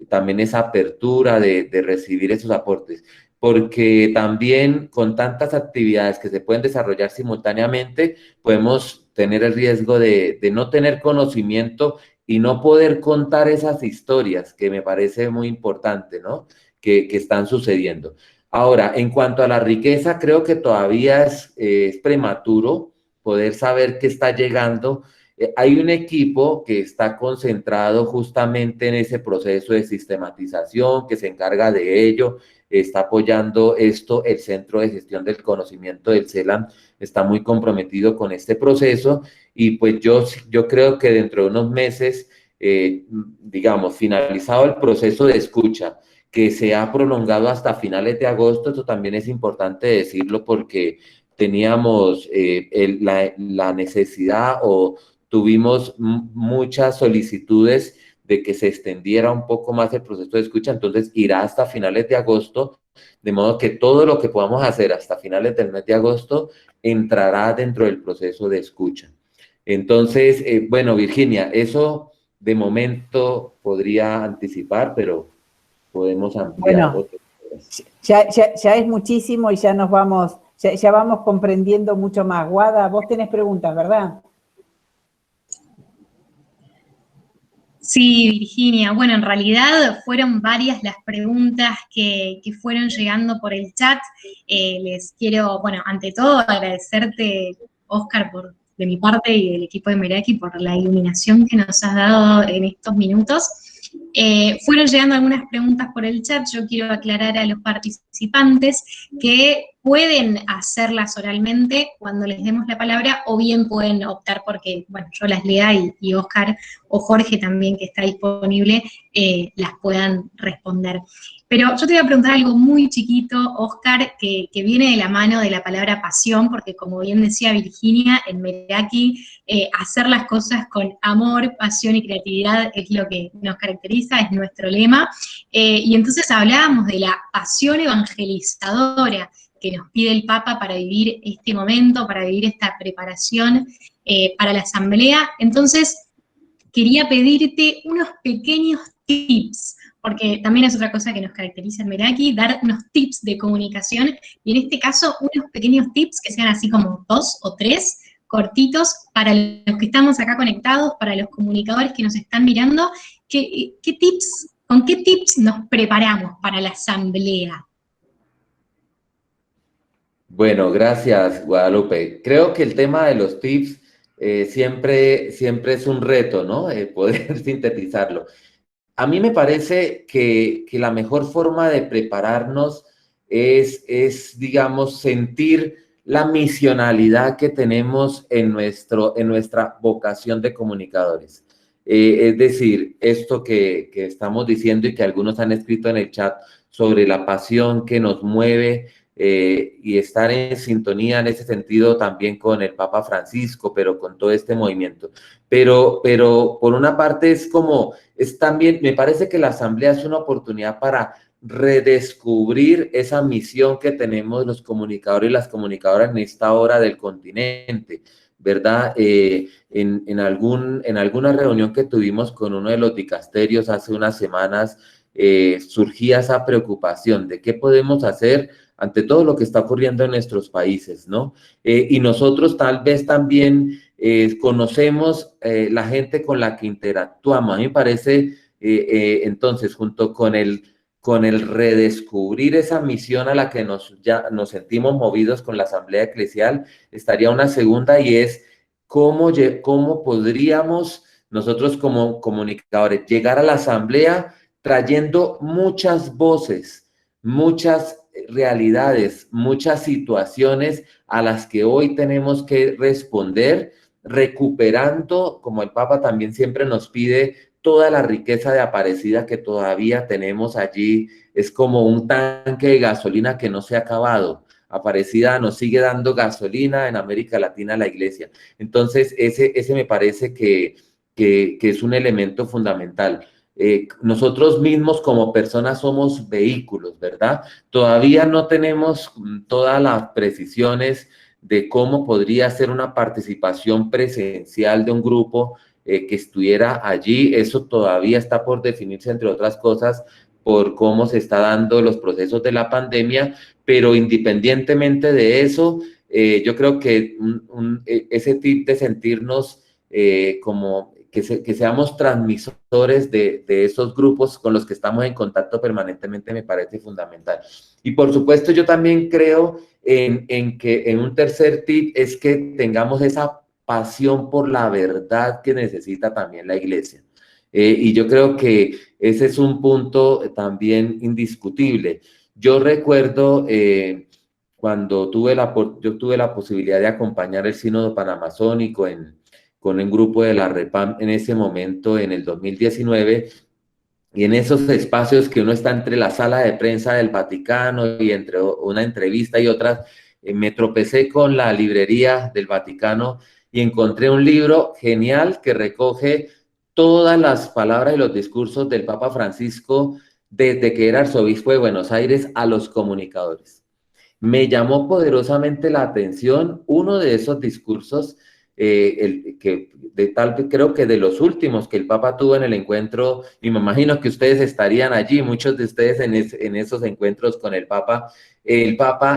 también esa apertura de recibir esos aportes, porque también con tantas actividades que se pueden desarrollar simultáneamente, podemos tener el riesgo de no tener conocimiento y no poder contar esas historias, que me parece muy importante, ¿no? Que están sucediendo. Ahora, en cuanto a la riqueza, creo que todavía es prematuro poder saber qué está llegando. Hay un equipo que está concentrado justamente en ese proceso de sistematización, que se encarga de ello, está apoyando esto. El Centro de Gestión del Conocimiento del CELAM está muy comprometido con este proceso, y pues yo creo que dentro de unos meses, digamos, finalizado el proceso de escucha, que se ha prolongado hasta finales de agosto, esto también es importante decirlo porque teníamos la necesidad o tuvimos muchas solicitudes de que se extendiera un poco más el proceso de escucha, entonces irá hasta finales de agosto, de modo que todo lo que podamos hacer hasta finales del mes de agosto entrará dentro del proceso de escucha. Entonces, bueno, Virginia, eso de momento podría anticipar, pero podemos ampliar. Bueno, ya es muchísimo y ya nos vamos, ya vamos comprendiendo mucho más. Guada, vos tenés preguntas, ¿verdad? Sí, Virginia. Bueno, en realidad fueron varias las preguntas que fueron llegando por el chat. Les quiero, bueno, ante todo agradecerte, Oscar, de mi parte y del equipo de Meraki por la iluminación que nos has dado en estos minutos. Fueron llegando algunas preguntas por el chat. Yo quiero aclarar a los participantes que pueden hacerlas oralmente cuando les demos la palabra, o bien pueden optar porque, bueno, yo las lea y Oscar o Jorge también, que está disponible, las puedan responder. Pero yo te voy a preguntar algo muy chiquito, Oscar, que viene de la mano de la palabra pasión, porque como bien decía Virginia, en Meraki, hacer las cosas con amor, pasión y creatividad es lo que nos caracteriza, es nuestro lema. Y entonces hablábamos de la pasión evangelizadora que nos pide el Papa para vivir este momento, para vivir esta preparación para la asamblea. Entonces, quería pedirte unos pequeños tips, porque también es otra cosa que nos caracteriza en Meraki, dar unos tips de comunicación, y en este caso unos pequeños tips que sean así como 2 o 3, cortitos, para los que estamos acá conectados, para los comunicadores que nos están mirando. ¿Con qué tips nos preparamos para la asamblea? Bueno, gracias, Guadalupe. Creo que el tema de los tips siempre es un reto, ¿no? Poder sintetizarlo. A mí me parece que la mejor forma de prepararnos es, digamos, sentir la misionalidad que tenemos en nuestra vocación de comunicadores. Es decir, esto que estamos diciendo y que algunos han escrito en el chat sobre la pasión que nos mueve, y estar en sintonía en ese sentido también con el Papa Francisco, pero con todo este movimiento. Pero por una parte es también, me parece que la asamblea es una oportunidad para redescubrir esa misión que tenemos los comunicadores y las comunicadoras en esta hora del continente, ¿verdad? En alguna reunión que tuvimos con uno de los dicasterios hace unas semanas, surgía esa preocupación de qué podemos hacer ante todo lo que está ocurriendo en nuestros países, ¿no? Y nosotros tal vez también conocemos la gente con la que interactuamos. A mí me parece, entonces, junto con el redescubrir esa misión a la que nos sentimos movidos con la Asamblea Eclesial, estaría una segunda, y es cómo podríamos nosotros como comunicadores llegar a la Asamblea trayendo muchas voces, muchas realidades, muchas situaciones a las que hoy tenemos que responder, recuperando, como el Papa también siempre nos pide, toda la riqueza de Aparecida que todavía tenemos allí. Es como un tanque de gasolina que no se ha acabado. Aparecida nos sigue dando gasolina en América Latina a la iglesia. Entonces, ese me parece que es un elemento fundamental. Nosotros mismos como personas somos vehículos, ¿verdad? Todavía no tenemos todas las precisiones de cómo podría ser una participación presencial de un grupo que estuviera allí. Eso todavía está por definirse, entre otras cosas, por cómo se está dando los procesos de la pandemia, pero independientemente de eso, yo creo que ese tip de sentirnos como que seamos transmisores de esos grupos con los que estamos en contacto permanentemente me parece fundamental. Y por supuesto yo también creo en un tercer tip es que tengamos esa pasión por la verdad que necesita también la iglesia. Y yo creo que ese es un punto también indiscutible. Yo recuerdo cuando yo tuve la posibilidad de acompañar el Sínodo Panamazónico con un grupo de la REPAM en ese momento, en el 2019, y en esos espacios que uno está entre la sala de prensa del Vaticano y entre una entrevista y otras, me tropecé con la librería del Vaticano y encontré un libro genial que recoge todas las palabras y los discursos del Papa Francisco desde que era arzobispo de Buenos Aires a los comunicadores. Me llamó poderosamente la atención uno de esos discursos, creo que de los últimos que el Papa tuvo en el encuentro, y me imagino que ustedes estarían allí, muchos de ustedes en esos encuentros con el Papa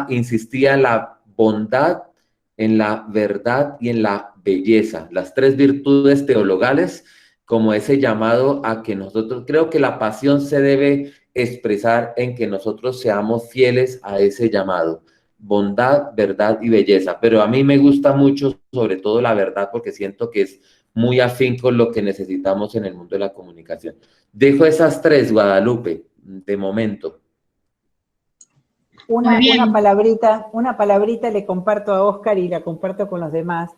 insistía en la bondad, en la verdad y en la belleza, las tres virtudes teologales, como ese llamado a que nosotros, creo que la pasión se debe expresar en que nosotros seamos fieles a ese llamado, bondad, verdad y belleza, pero a mí me gusta mucho sobre todo la verdad porque siento que es muy afín con lo que necesitamos en el mundo de la comunicación. Dejo esas tres, Guadalupe, de momento. Una palabrita le comparto a Óscar y la comparto con los demás.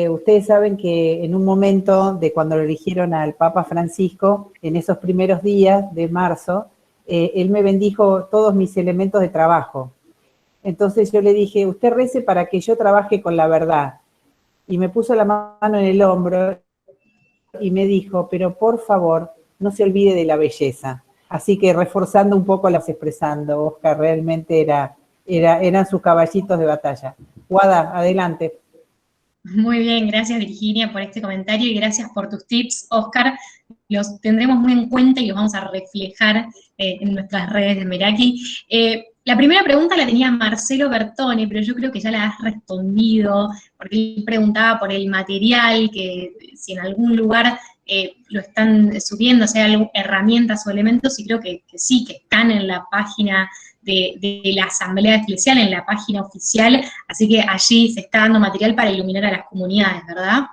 Ustedes saben que en un momento de cuando lo eligieron al Papa Francisco, en esos primeros días de marzo, él me bendijo todos mis elementos de trabajo. Entonces yo le dije, usted rece para que yo trabaje con la verdad. Y me puso la mano en el hombro y me dijo, pero por favor, no se olvide de la belleza. Así que reforzando un poco las expresando, Óscar, realmente eran sus caballitos de batalla. Guada, adelante. Muy bien, gracias Virginia por este comentario y gracias por tus tips, Óscar. Los tendremos muy en cuenta y los vamos a reflejar en nuestras redes de Meraki. La primera pregunta la tenía Marcelo Bertone, pero yo creo que ya la has respondido, porque él preguntaba por el material, que si en algún lugar lo están subiendo, o sea, herramientas o elementos, y creo que sí, que están en la página de la Asamblea Eclesial, en la página oficial, así que allí se está dando material para iluminar a las comunidades, ¿verdad?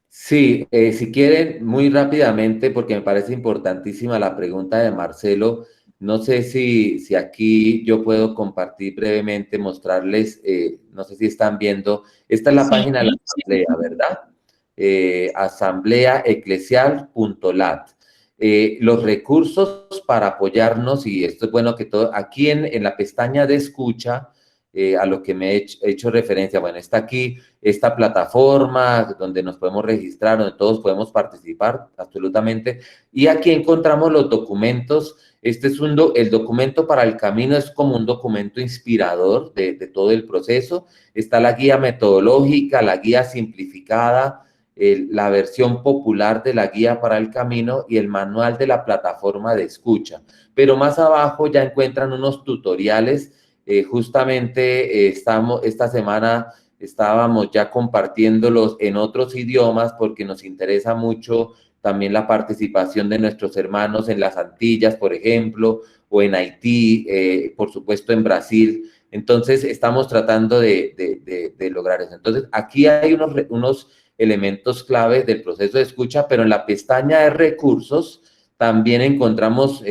Sí, si quieren, muy rápidamente, porque me parece importantísima la pregunta de Marcelo. No sé si aquí yo puedo compartir brevemente, mostrarles, no sé si están viendo, esta es la página de la Asamblea, ¿verdad? Asambleaeclesial.lat. Los recursos para apoyarnos, y esto es bueno que todo, aquí en la pestaña de escucha, a lo que me he hecho referencia, bueno, está aquí esta plataforma donde nos podemos registrar, donde todos podemos participar, absolutamente, y aquí encontramos los documentos. Este es el documento para el camino, es como un documento inspirador de todo el proceso. Está la guía metodológica, la guía simplificada, la versión popular de la guía para el camino y el manual de la plataforma de escucha. Pero más abajo ya encuentran unos tutoriales. Justamente esta semana estábamos ya compartiéndolos en otros idiomas porque nos interesa mucho también la participación de nuestros hermanos en las Antillas, por ejemplo, o en Haití, por supuesto en Brasil. Entonces, estamos tratando de lograr eso. Entonces, aquí hay unos elementos claves del proceso de escucha, pero en la pestaña de recursos también encontramos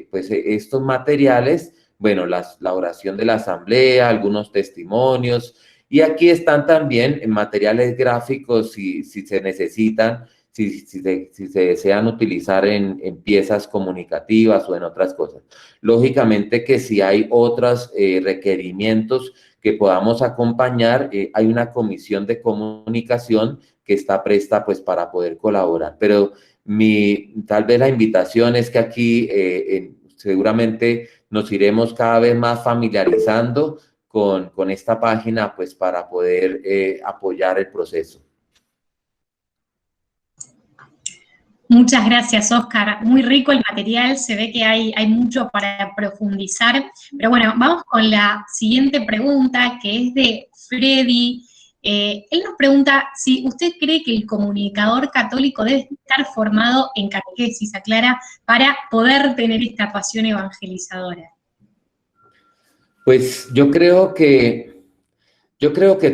pues estos materiales, bueno, la oración de la asamblea, algunos testimonios, y aquí están también materiales gráficos si se necesitan, si se desean utilizar en piezas comunicativas o en otras cosas. Lógicamente que si hay otros requerimientos que podamos acompañar, hay una comisión de comunicación que está presta pues para poder colaborar. Pero tal vez la invitación es que aquí seguramente nos iremos cada vez más familiarizando con esta página pues para poder apoyar el proceso. Muchas gracias, Óscar. Muy rico el material, se ve que hay mucho para profundizar. Pero bueno, vamos con la siguiente pregunta, que es de Freddy. Él nos pregunta si usted cree que el comunicador católico debe estar formado en catequesis, aclara, para poder tener esta pasión evangelizadora. Pues yo creo que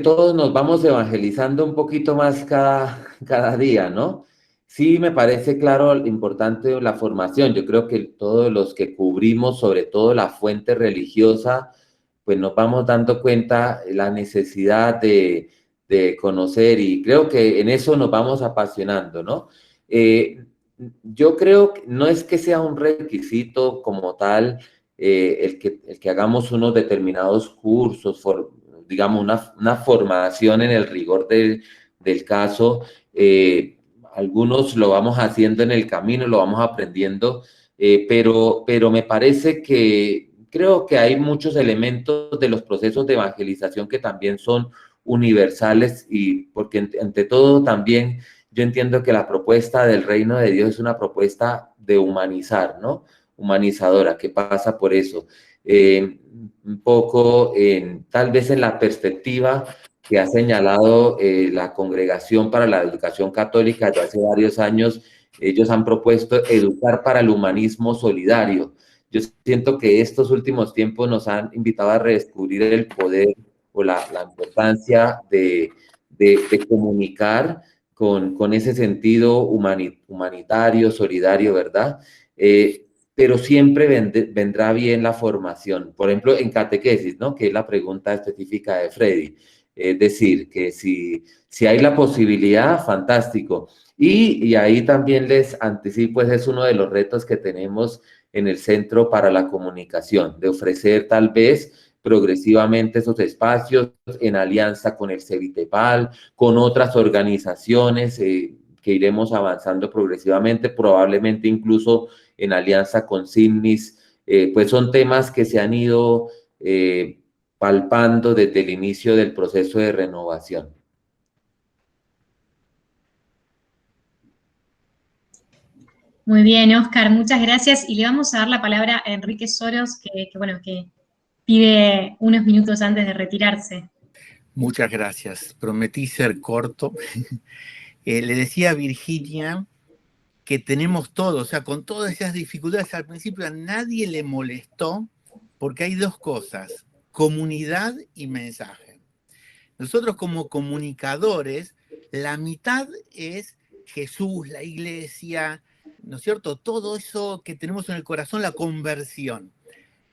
todos nos vamos evangelizando un poquito más cada día, ¿no? Sí, me parece claro importante la formación. Yo creo que todos los que cubrimos, sobre todo la fuente religiosa, pues nos vamos dando cuenta la necesidad de conocer, y creo que en eso nos vamos apasionando, ¿no? Yo creo que no es que sea un requisito como tal el que hagamos unos determinados cursos, digamos una formación en el rigor del caso. algunos lo vamos haciendo en el camino, lo vamos aprendiendo, pero me parece que creo que hay muchos elementos de los procesos de evangelización que también son universales, y porque ante todo también yo entiendo que la propuesta del reino de Dios es una propuesta de humanizar, ¿no? Humanizadora, que pasa por eso. Un poco tal vez en la perspectiva que ha señalado la Congregación para la Educación Católica desde hace varios años. Ellos han propuesto educar para el humanismo solidario. Yo siento que estos últimos tiempos nos han invitado a redescubrir el poder o la importancia de comunicar con ese sentido humanitario, solidario, ¿verdad? Pero siempre vendrá bien la formación. Por ejemplo, en catequesis, ¿no? Que es la pregunta específica de Freddy. Es decir, que si hay la posibilidad, fantástico. Y ahí también les anticipo, pues es uno de los retos que tenemos en el Centro para la Comunicación, de ofrecer tal vez progresivamente esos espacios en alianza con el CEVITEPAL, con otras organizaciones que iremos avanzando progresivamente, probablemente incluso en alianza con CIMNIS, pues son temas que se han ido palpando desde el inicio del proceso de renovación. Muy bien, Oscar, muchas gracias. Y le vamos a dar la palabra a Enrique Soros, que pide unos minutos antes de retirarse. Muchas gracias. Prometí ser corto. Le decía a Virginia que tenemos todo, o sea, con todas esas dificultades al principio a nadie le molestó, porque hay dos cosas, comunidad y mensaje. Nosotros como comunicadores, la mitad es Jesús, la iglesia, ¿no es cierto? Todo eso que tenemos en el corazón, la conversión.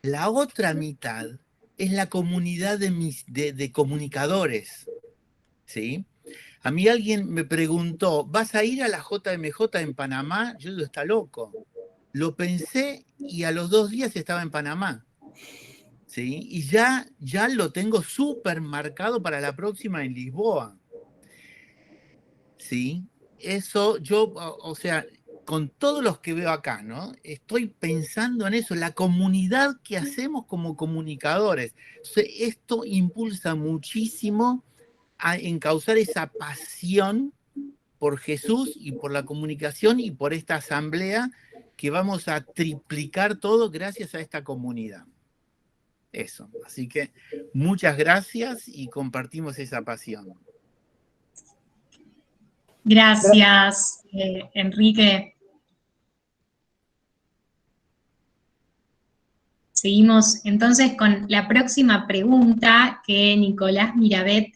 La otra mitad es la comunidad de comunicadores, ¿sí? A mí alguien me preguntó, ¿vas a ir a la JMJ en Panamá? Yo digo, está loco. Lo pensé y a los 2 días estaba en Panamá, ¿sí? Y ya lo tengo súper marcado para la próxima en Lisboa, ¿sí? Eso yo, o sea, con todos los que veo acá, ¿no? Estoy pensando en eso, la comunidad que hacemos como comunicadores. Entonces, esto impulsa muchísimo a encauzar esa pasión por Jesús y por la comunicación y por esta asamblea que vamos a triplicar todo gracias a esta comunidad. Eso, así que muchas gracias y compartimos esa pasión. Gracias, Enrique. Seguimos entonces con la próxima pregunta que Nicolás Mirabet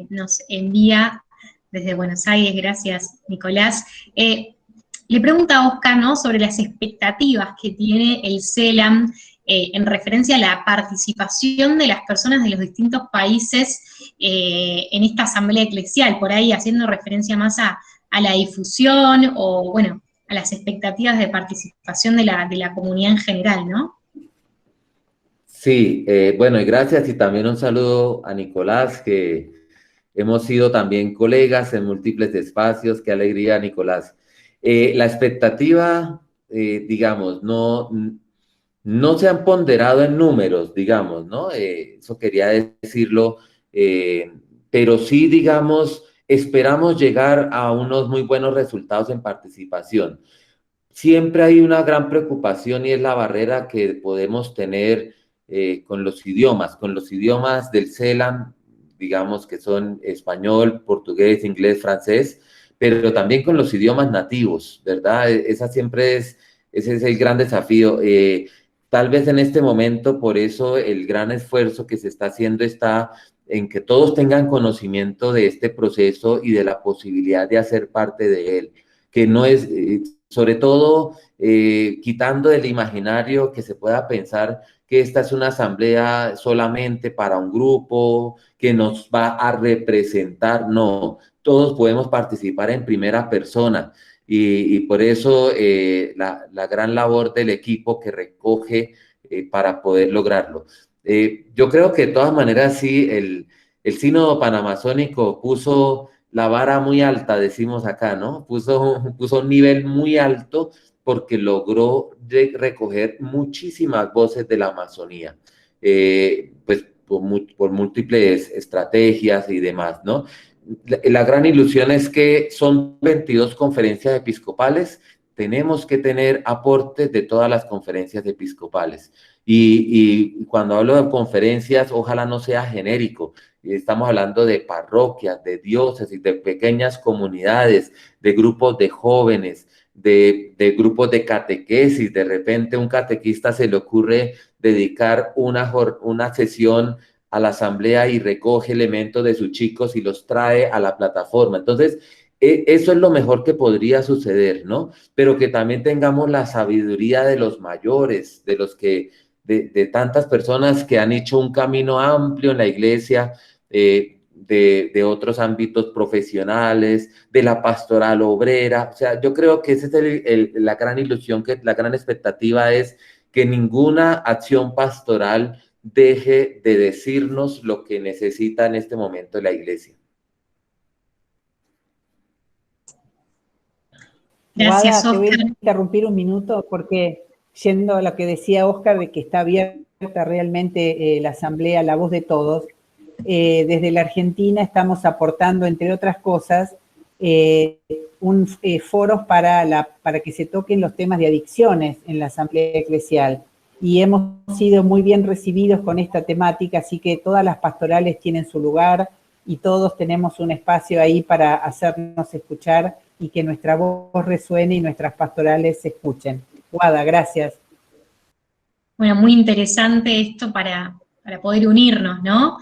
nos envía desde Buenos Aires. Gracias, Nicolás. Le pregunta a Oscar, ¿no?, sobre las expectativas que tiene el CELAM en referencia a la participación de las personas de los distintos países en esta asamblea eclesial, por ahí haciendo referencia más a la difusión o, bueno, a las expectativas de participación de la comunidad en general, ¿no? Sí, bueno, y gracias, y también un saludo a Nicolás, que hemos sido también colegas en múltiples espacios. Qué alegría, Nicolás. La expectativa, digamos, no se han ponderado en números, digamos, ¿no? Eso quería decirlo, pero sí, digamos, esperamos llegar a unos muy buenos resultados en participación. Siempre hay una gran preocupación y es la barrera que podemos tener con los idiomas del CELAM, digamos que son español, portugués, inglés, francés, pero también con los idiomas nativos, ¿verdad? Ese es el gran desafío. Tal vez en este momento, por eso el gran esfuerzo que se está haciendo está en que todos tengan conocimiento de este proceso y de la posibilidad de hacer parte de él, que no es, sobre todo, quitando del imaginario que se pueda pensar que esta es una asamblea solamente para un grupo que nos va a representar. No, todos podemos participar en primera persona y por eso la gran labor del equipo que recoge para poder lograrlo. Yo creo que de todas maneras sí, el Sínodo Panamazónico puso la vara muy alta, decimos acá, ¿no? Puso un nivel muy alto porque logró recoger muchísimas voces de la Amazonía, pues por múltiples estrategias y demás, ¿no? La gran ilusión es que son 22 conferencias episcopales, tenemos que tener aportes de todas las conferencias episcopales. Y cuando hablo de conferencias, ojalá no sea genérico. Estamos hablando de parroquias, de diócesis, de pequeñas comunidades, de grupos de jóvenes, de grupos de catequesis. De repente un catequista se le ocurre dedicar una sesión a la asamblea y recoge elementos de sus chicos y los trae a la plataforma. Entonces, eso es lo mejor que podría suceder, ¿no? Pero que también tengamos la sabiduría de los mayores, de los que, de tantas personas que han hecho un camino amplio en la iglesia, de otros ámbitos profesionales, de la pastoral obrera. O sea, yo creo que esa es la gran ilusión, la gran expectativa es que ninguna acción pastoral deje de decirnos lo que necesita en este momento la iglesia. Gracias, Guada, te voy Óscar. a interrumpir un minuto porque yendo a lo que decía Óscar de que está abierta realmente la asamblea, la voz de todos, desde la Argentina estamos aportando, entre otras cosas, foros para que se toquen los temas de adicciones en la asamblea eclesial. Y hemos sido muy bien recibidos con esta temática, así que todas las pastorales tienen su lugar y todos tenemos un espacio ahí para hacernos escuchar y que nuestra voz resuene y nuestras pastorales se escuchen. Guada, gracias. Bueno, muy interesante esto para poder unirnos, ¿no?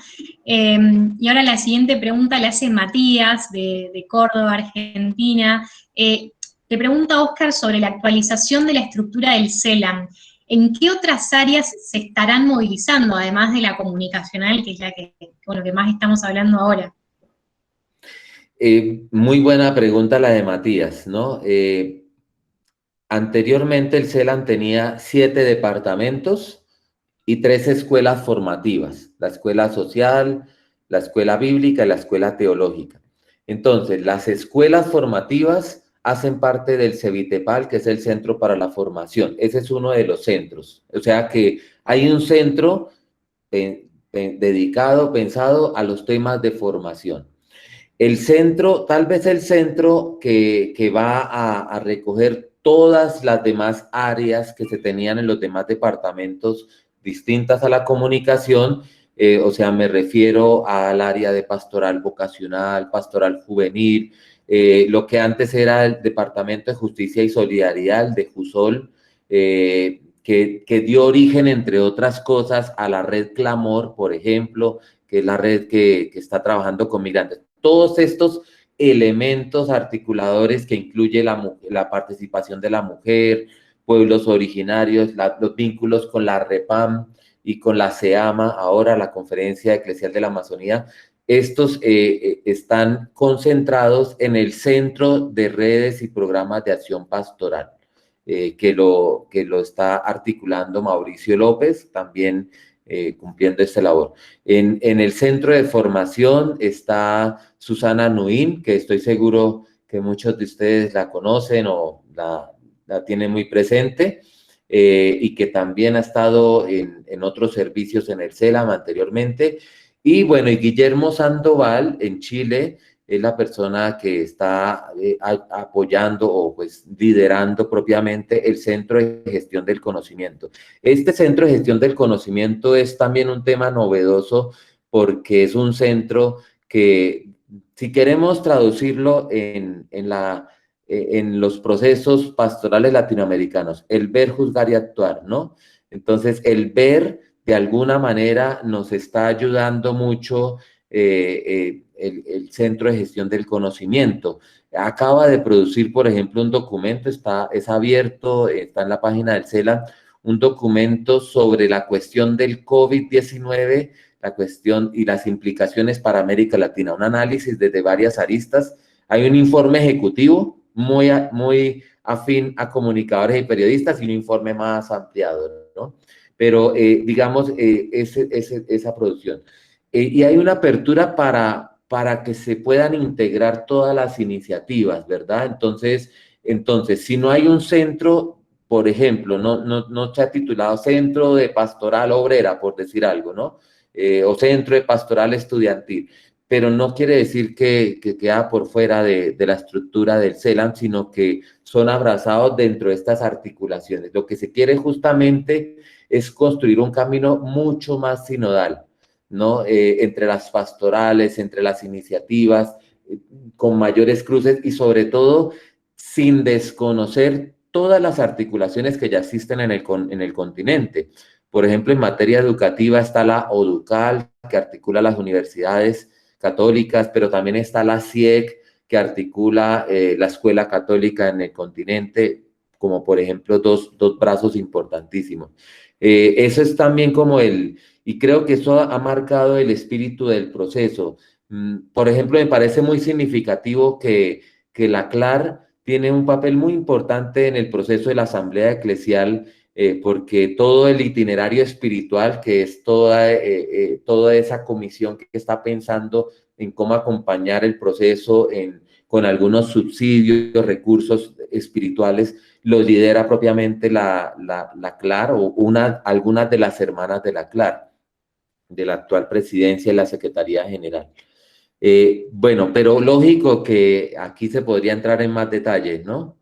Y ahora la siguiente pregunta la hace Matías, de Córdoba, Argentina. Le pregunta Óscar sobre la actualización de la estructura del CELAM. ¿En qué otras áreas se estarán movilizando, además de la comunicacional, que es la que, con lo que más estamos hablando ahora? Muy buena pregunta la de Matías, ¿no? Anteriormente el CELAM tenía 7 departamentos y 3 escuelas formativas, la escuela social, la escuela bíblica y la escuela teológica. Entonces, las escuelas formativas hacen parte del CEVITEPAL, que es el Centro para la Formación. Ese es uno de los centros. O sea que hay un centro dedicado, pensado a los temas de formación. El centro, tal vez el centro que va a recoger todas las demás áreas que se tenían en los demás departamentos distintas a la comunicación, o sea, me refiero al área de pastoral vocacional, pastoral juvenil, lo que antes era el Departamento de Justicia y Solidaridad, de JUSOL, que dio origen, entre otras cosas, a la red Clamor, por ejemplo, que es la red que está trabajando con migrantes. Todos estos elementos articuladores que incluye la participación de la mujer, pueblos originarios, los vínculos con la REPAM y con la SEAMA, ahora la Conferencia Eclesial de la Amazonía, estos están concentrados en el Centro de Redes y Programas de Acción Pastoral, que lo está articulando Mauricio López, también cumpliendo esta labor. En el centro de formación está Susana Nuín, que estoy seguro que muchos de ustedes la conocen o la tienen muy presente, y que también ha estado en otros servicios en el CELAM anteriormente. Y bueno, y Guillermo Sandoval en Chile es la persona que está apoyando o pues liderando propiamente el Centro de Gestión del Conocimiento. Este Centro de Gestión del Conocimiento es también un tema novedoso porque es un centro que, si queremos traducirlo en los procesos pastorales latinoamericanos, el ver, juzgar y actuar, ¿no? Entonces, el ver, de alguna manera, nos está ayudando mucho el Centro de Gestión del Conocimiento. Acaba de producir, por ejemplo, un documento, es abierto, está en la página del CELAM, un documento sobre la cuestión del COVID-19, la cuestión y las implicaciones para América Latina, un análisis desde varias aristas. Hay un informe ejecutivo muy afín a comunicadores y periodistas y un informe más ampliado, ¿no? Pero, digamos, esa producción. Y hay una apertura para para que se puedan integrar todas las iniciativas, ¿verdad? Entonces, si no hay un centro, por ejemplo, no se ha titulado Centro de Pastoral Obrera, por decir algo, ¿no? O Centro de Pastoral Estudiantil, pero no quiere decir que queda por fuera de la estructura del CELAM, sino que son abrazados dentro de estas articulaciones. Lo que se quiere justamente es construir un camino mucho más sinodal, ¿no? Entre las pastorales, entre las iniciativas, con mayores cruces y sobre todo sin desconocer todas las articulaciones que ya existen en el continente. Por ejemplo, en materia educativa está la ODUCAL, que articula las universidades católicas, pero también está la CIEC, que articula la escuela católica en el continente, como por ejemplo dos brazos importantísimos. Eso es también como y creo que eso ha marcado el espíritu del proceso. Por ejemplo, me parece muy significativo que la CLAR tiene un papel muy importante en el proceso de la Asamblea Eclesial, porque todo el itinerario espiritual, que es toda esa comisión que está pensando en cómo acompañar el proceso con algunos subsidios, recursos espirituales, lo lidera propiamente la CLAR o algunas de las hermanas de la CLAR, de la actual presidencia y la Secretaría General. Bueno, pero lógico que aquí se podría entrar en más detalles, ¿no?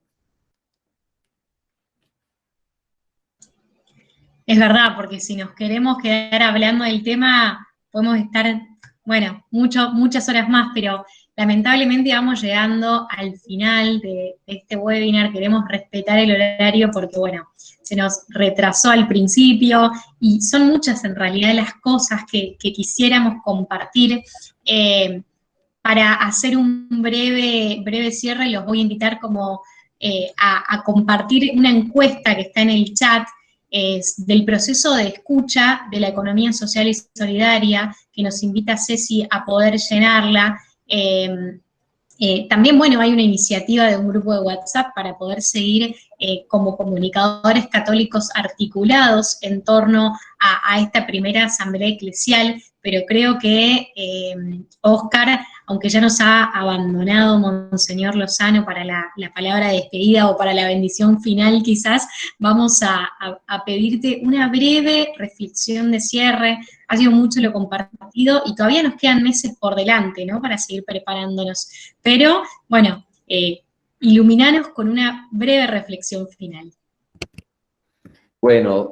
Es verdad, porque si nos queremos quedar hablando del tema, podemos estar, bueno, muchas horas más, pero lamentablemente vamos llegando al final de este webinar. Queremos respetar el horario porque, bueno, se nos retrasó al principio y son muchas en realidad las cosas que quisiéramos compartir. Para hacer un breve cierre, los voy a invitar como a compartir una encuesta que está en el chat, del proceso de escucha de la economía social y solidaria, que nos invita Ceci a poder llenarla. También, bueno, hay una iniciativa de un grupo de WhatsApp para poder seguir como comunicadores católicos articulados en torno a esta primera asamblea eclesial, pero creo que Óscar, aunque ya nos ha abandonado Monseñor Lozano para la palabra de despedida o para la bendición final quizás, vamos a pedirte una breve reflexión de cierre. Ha sido mucho lo compartido y todavía nos quedan meses por delante, ¿no?, para seguir preparándonos. Pero, bueno, iluminanos con una breve reflexión final. Bueno,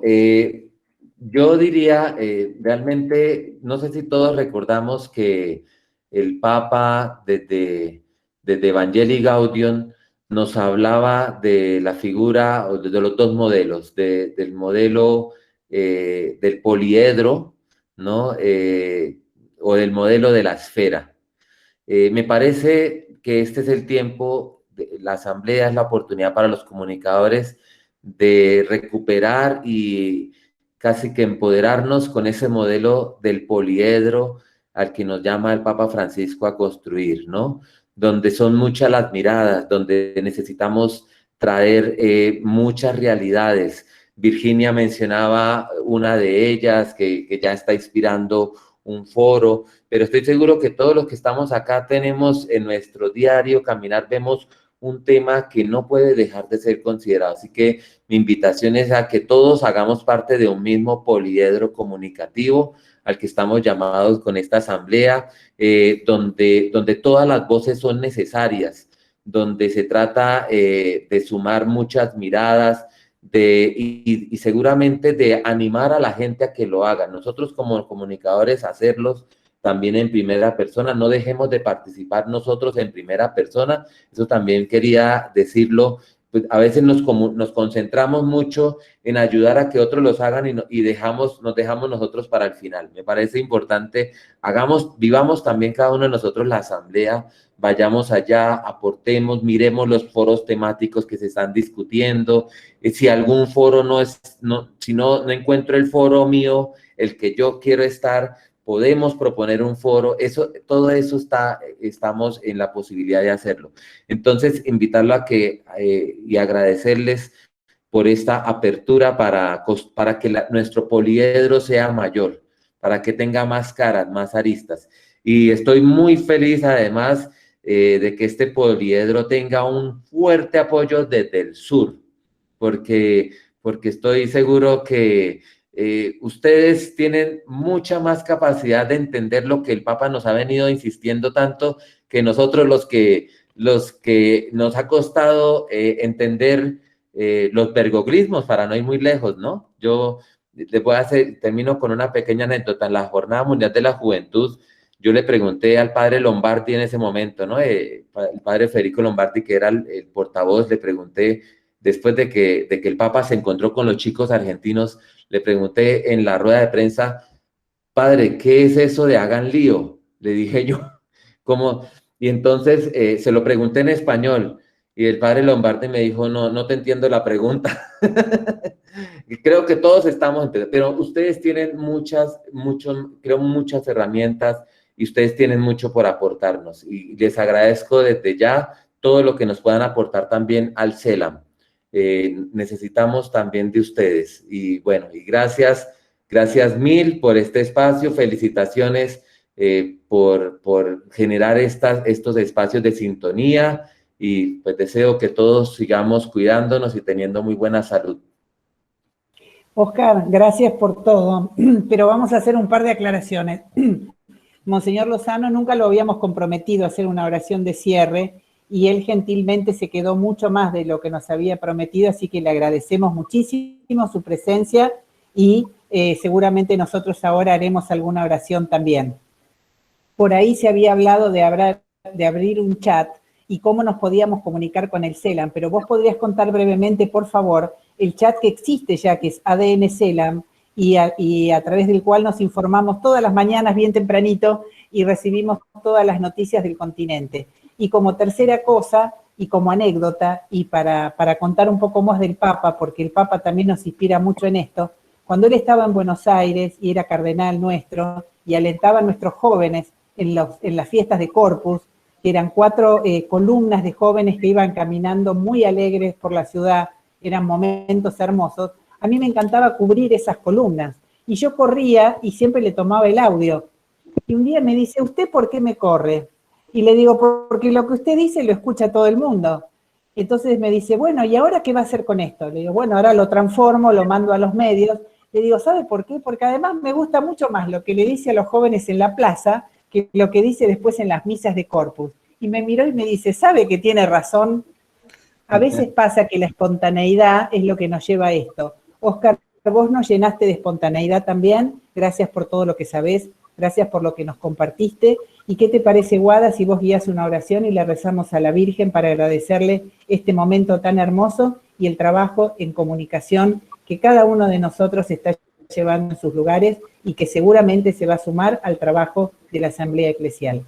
yo diría, realmente, no sé si todos recordamos que el Papa, desde Evangelii Gaudium, nos hablaba de la figura, o de los dos modelos, del modelo del poliedro, ¿no? O del modelo de la esfera. Me parece que este es el tiempo, la asamblea es la oportunidad para los comunicadores de recuperar y casi que empoderarnos con ese modelo del poliedro al que nos llama el Papa Francisco a construir, ¿no? Donde son muchas las miradas, donde necesitamos traer muchas realidades. Virginia mencionaba una de ellas que ya está inspirando un foro, pero estoy seguro que todos los que estamos acá tenemos en nuestro diario caminar, vemos un tema que no puede dejar de ser considerado. Así que mi invitación es a que todos hagamos parte de un mismo poliedro comunicativo al que estamos llamados con esta asamblea, donde todas las voces son necesarias, donde se trata de sumar muchas miradas, y seguramente de animar a la gente a que lo haga. Nosotros como comunicadores hacerlos también en primera persona, no dejemos de participar nosotros en primera persona, eso también quería decirlo. Pues a veces nos concentramos mucho en ayudar a que otros los hagan nos dejamos nosotros para el final. Me parece importante, vivamos también cada uno de nosotros la asamblea, vayamos allá, aportemos, miremos los foros temáticos que se están discutiendo. Si algún foro si no encuentro el foro mío, el que yo quiero estar, podemos proponer un foro, todo eso estamos en la posibilidad de hacerlo. Entonces, invitarlo a que, y agradecerles por esta apertura para que nuestro poliedro sea mayor, para que tenga más caras, más aristas. Y estoy muy feliz además de que este poliedro tenga un fuerte apoyo desde el sur, porque estoy seguro que ustedes tienen mucha más capacidad de entender lo que el Papa nos ha venido insistiendo tanto que nosotros los que nos ha costado entender los bergoglismos, para no ir muy lejos, ¿no? Yo les voy a termino con una pequeña anécdota. En la Jornada Mundial de la Juventud, yo le pregunté al padre Lombardi en ese momento, ¿no? El padre Federico Lombardi, que era el portavoz, le pregunté, después de que el Papa se encontró con los chicos argentinos, le pregunté en la rueda de prensa, padre, ¿qué es eso de hagan lío? Le dije yo, ¿cómo? Y entonces se lo pregunté en español, y el padre Lombardi me dijo, no te entiendo la pregunta. Creo que todos estamos, pero ustedes tienen muchas herramientas, y ustedes tienen mucho por aportarnos, y les agradezco desde ya todo lo que nos puedan aportar también al CELAM. Necesitamos también de ustedes, y bueno, y gracias mil por este espacio, felicitaciones por generar estos espacios de sintonía, y pues deseo que todos sigamos cuidándonos y teniendo muy buena salud. Oscar, gracias por todo, pero vamos a hacer un par de aclaraciones. Monseñor Lozano nunca lo habíamos comprometido a hacer una oración de cierre, y él gentilmente se quedó mucho más de lo que nos había prometido, así que le agradecemos muchísimo su presencia, y seguramente nosotros ahora haremos alguna oración también. Por ahí se había hablado de abrir un chat y cómo nos podíamos comunicar con el CELAM, pero vos podrías contar brevemente, por favor, el chat que existe ya, que es ADN CELAM, y a través del cual nos informamos todas las mañanas bien tempranito y recibimos todas las noticias del continente. Y como tercera cosa, y como anécdota, y para contar un poco más del Papa, porque el Papa también nos inspira mucho en esto, cuando él estaba en Buenos Aires y era cardenal nuestro, y alentaba a nuestros jóvenes en las fiestas de Corpus, que eran 4 columnas de jóvenes que iban caminando muy alegres por la ciudad, eran momentos hermosos, a mí me encantaba cubrir esas columnas, y yo corría y siempre le tomaba el audio. Y un día me dice, ¿usted por qué me corre? Y le digo, porque lo que usted dice lo escucha todo el mundo. Entonces me dice, bueno, ¿y ahora qué va a hacer con esto? Le digo, bueno, ahora lo transformo, lo mando a los medios. Le digo, ¿sabe por qué? Porque además me gusta mucho más lo que le dice a los jóvenes en la plaza que lo que dice después en las misas de Corpus. Y me miró y me dice, ¿sabe que tiene razón? A veces pasa que la espontaneidad es lo que nos lleva a esto. Oscar, vos nos llenaste de espontaneidad también. Gracias por todo lo que sabés. Gracias por lo que nos compartiste. ¿Y qué te parece, Guada, si vos guías una oración y le rezamos a la Virgen para agradecerle este momento tan hermoso y el trabajo en comunicación que cada uno de nosotros está llevando en sus lugares y que seguramente se va a sumar al trabajo de la Asamblea Eclesial?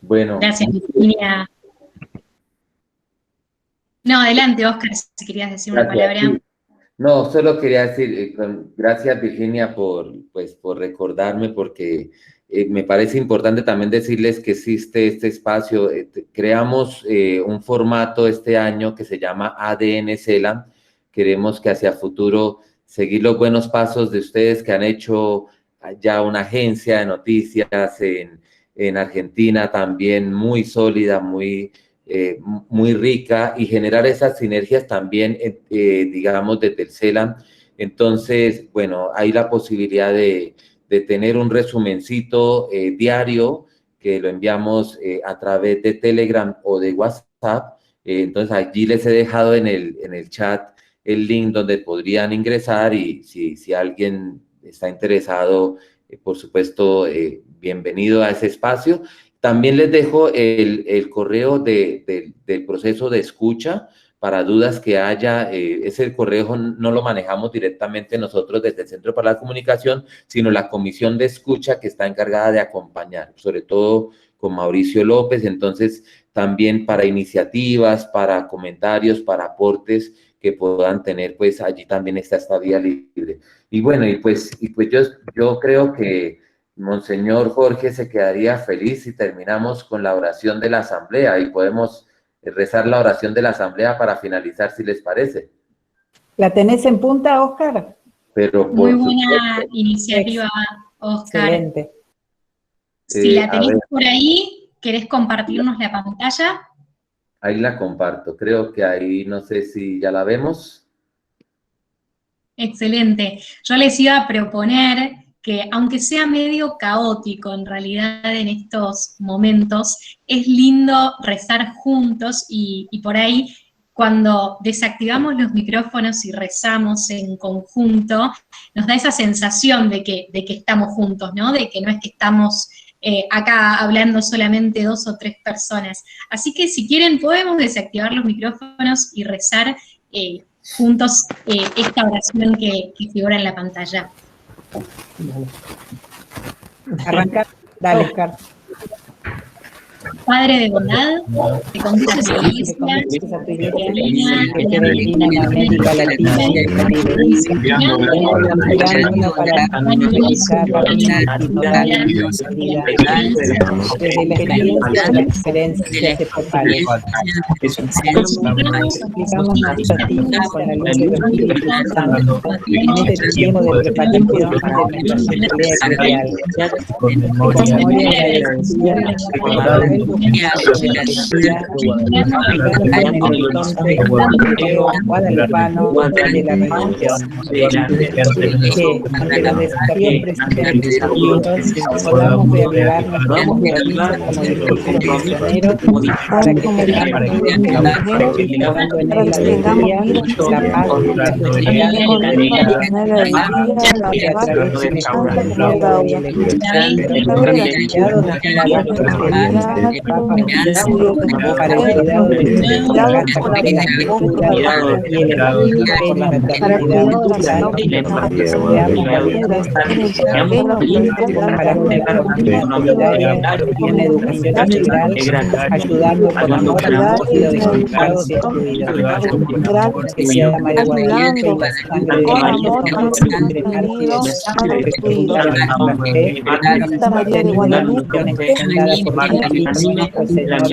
Bueno. Gracias, Virginia. No, adelante, Oscar, si querías decir una palabra. Sí. No, solo quería decir, gracias, Virginia, por recordarme, porque me parece importante también decirles que existe este espacio. Creamos un formato este año que se llama ADN CELAM. Queremos que hacia futuro seguir los buenos pasos de ustedes que han hecho ya una agencia de noticias en Argentina también muy sólida, muy rica, y generar esas sinergias también, digamos, desde el CELAM. Entonces, bueno, hay la posibilidad de tener un resumencito diario que lo enviamos a través de Telegram o de WhatsApp. Entonces, allí les he dejado en el chat el link donde podrían ingresar, y si alguien está interesado, por supuesto, bienvenido a ese espacio. También les dejo el correo del proceso de escucha para dudas que haya. Ese correo no lo manejamos directamente nosotros desde el Centro para la Comunicación, sino la comisión de escucha que está encargada de acompañar, sobre todo con Mauricio López. Entonces, también para iniciativas, para comentarios, para aportes que puedan tener, pues allí también está esta vía libre. Y bueno, pues yo creo que Monseñor Jorge se quedaría feliz si terminamos con la oración de la Asamblea, y podemos rezar la oración de la Asamblea para finalizar, si les parece. ¿La tenés en punta, Oscar? Pero muy buena iniciativa, Oscar. Excelente. Si la tenés por ahí, ¿querés compartirnos la pantalla? Ahí la comparto, creo que ahí, no sé si ya la vemos. Excelente. Yo les iba a proponer que, aunque sea medio caótico en realidad en estos momentos, es lindo rezar juntos y por ahí cuando desactivamos los micrófonos y rezamos en conjunto, nos da esa sensación de que estamos juntos, ¿no? De que no es que estamos acá hablando solamente 2 o 3 personas. Así que si quieren podemos desactivar los micrófonos y rezar juntos esta oración que figura en la pantalla. Arranca, dale, Oscar. Padre de bondad, te confiesas a la Iglesia, peregrina en América Latina y el Caribe, inspirándonos para analizar la vida y total vida, desde la experiencia de las diferencias epocales. Explicamos nuestra vida con la luz del Espíritu Santo en este tiempo de preparación de nuestra asamblea eclesial, con memoria de la iglesia, guadalupano de la religión, que ante los desafíos presentes podamos reavivarnos como compromisos como discípulos misioneros para que sigamos viviendo en él la alegría, la paz, la sociedad y a través de nuestra diálogo y elección para el cuidado de la cultura y el equilibrio por la fraternidad para una comunitaria y una educación integral, ayudando por amor a los sido desconfiados y excluidos, que sea María Guadalupe y la sangre de María, sangre mártir, representada por la fe, Santa María de Guadalupe, encomendada por la Virgen, al Señor.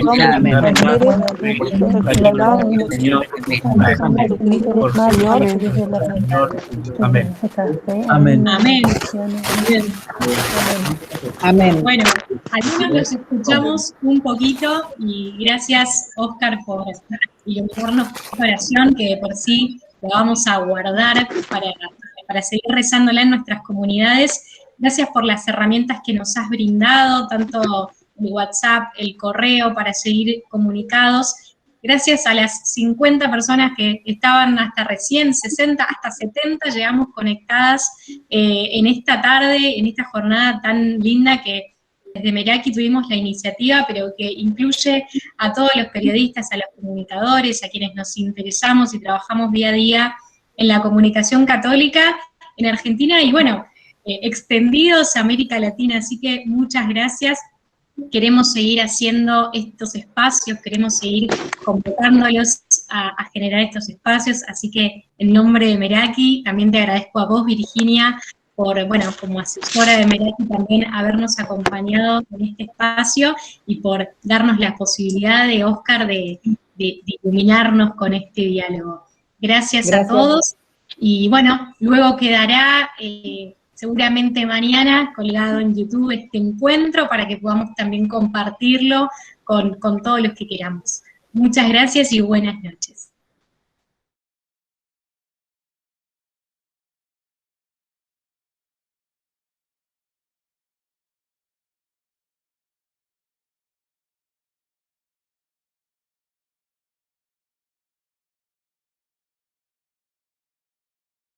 Amén. Amén. Amén. Amén. Bueno, algunos los escuchamos un poquito y gracias, Oscar, por iluminarnos esta oración que de por sí la vamos a guardar para seguir rezándola en nuestras comunidades. Gracias por las herramientas que nos has brindado, tanto el WhatsApp, el correo, para seguir comunicados. Gracias a las 50 personas que estaban hasta recién, 60, hasta 70, llegamos conectadas en esta tarde, en esta jornada tan linda que desde Meraki tuvimos la iniciativa, pero que incluye a todos los periodistas, a los comunicadores, a quienes nos interesamos y trabajamos día a día en la comunicación católica en Argentina y bueno, extendidos a América Latina, así que muchas gracias. Queremos seguir haciendo estos espacios, queremos seguir convocándolos a generar estos espacios, así que en nombre de Meraki, también te agradezco a vos, Virginia, por, bueno, como asesora de Meraki también habernos acompañado en este espacio y por darnos la posibilidad de, Oscar, de iluminarnos con este diálogo. Gracias a todos, y bueno, luego quedará seguramente mañana colgado en YouTube este encuentro para que podamos también compartirlo con todos los que queramos. Muchas gracias y buenas noches.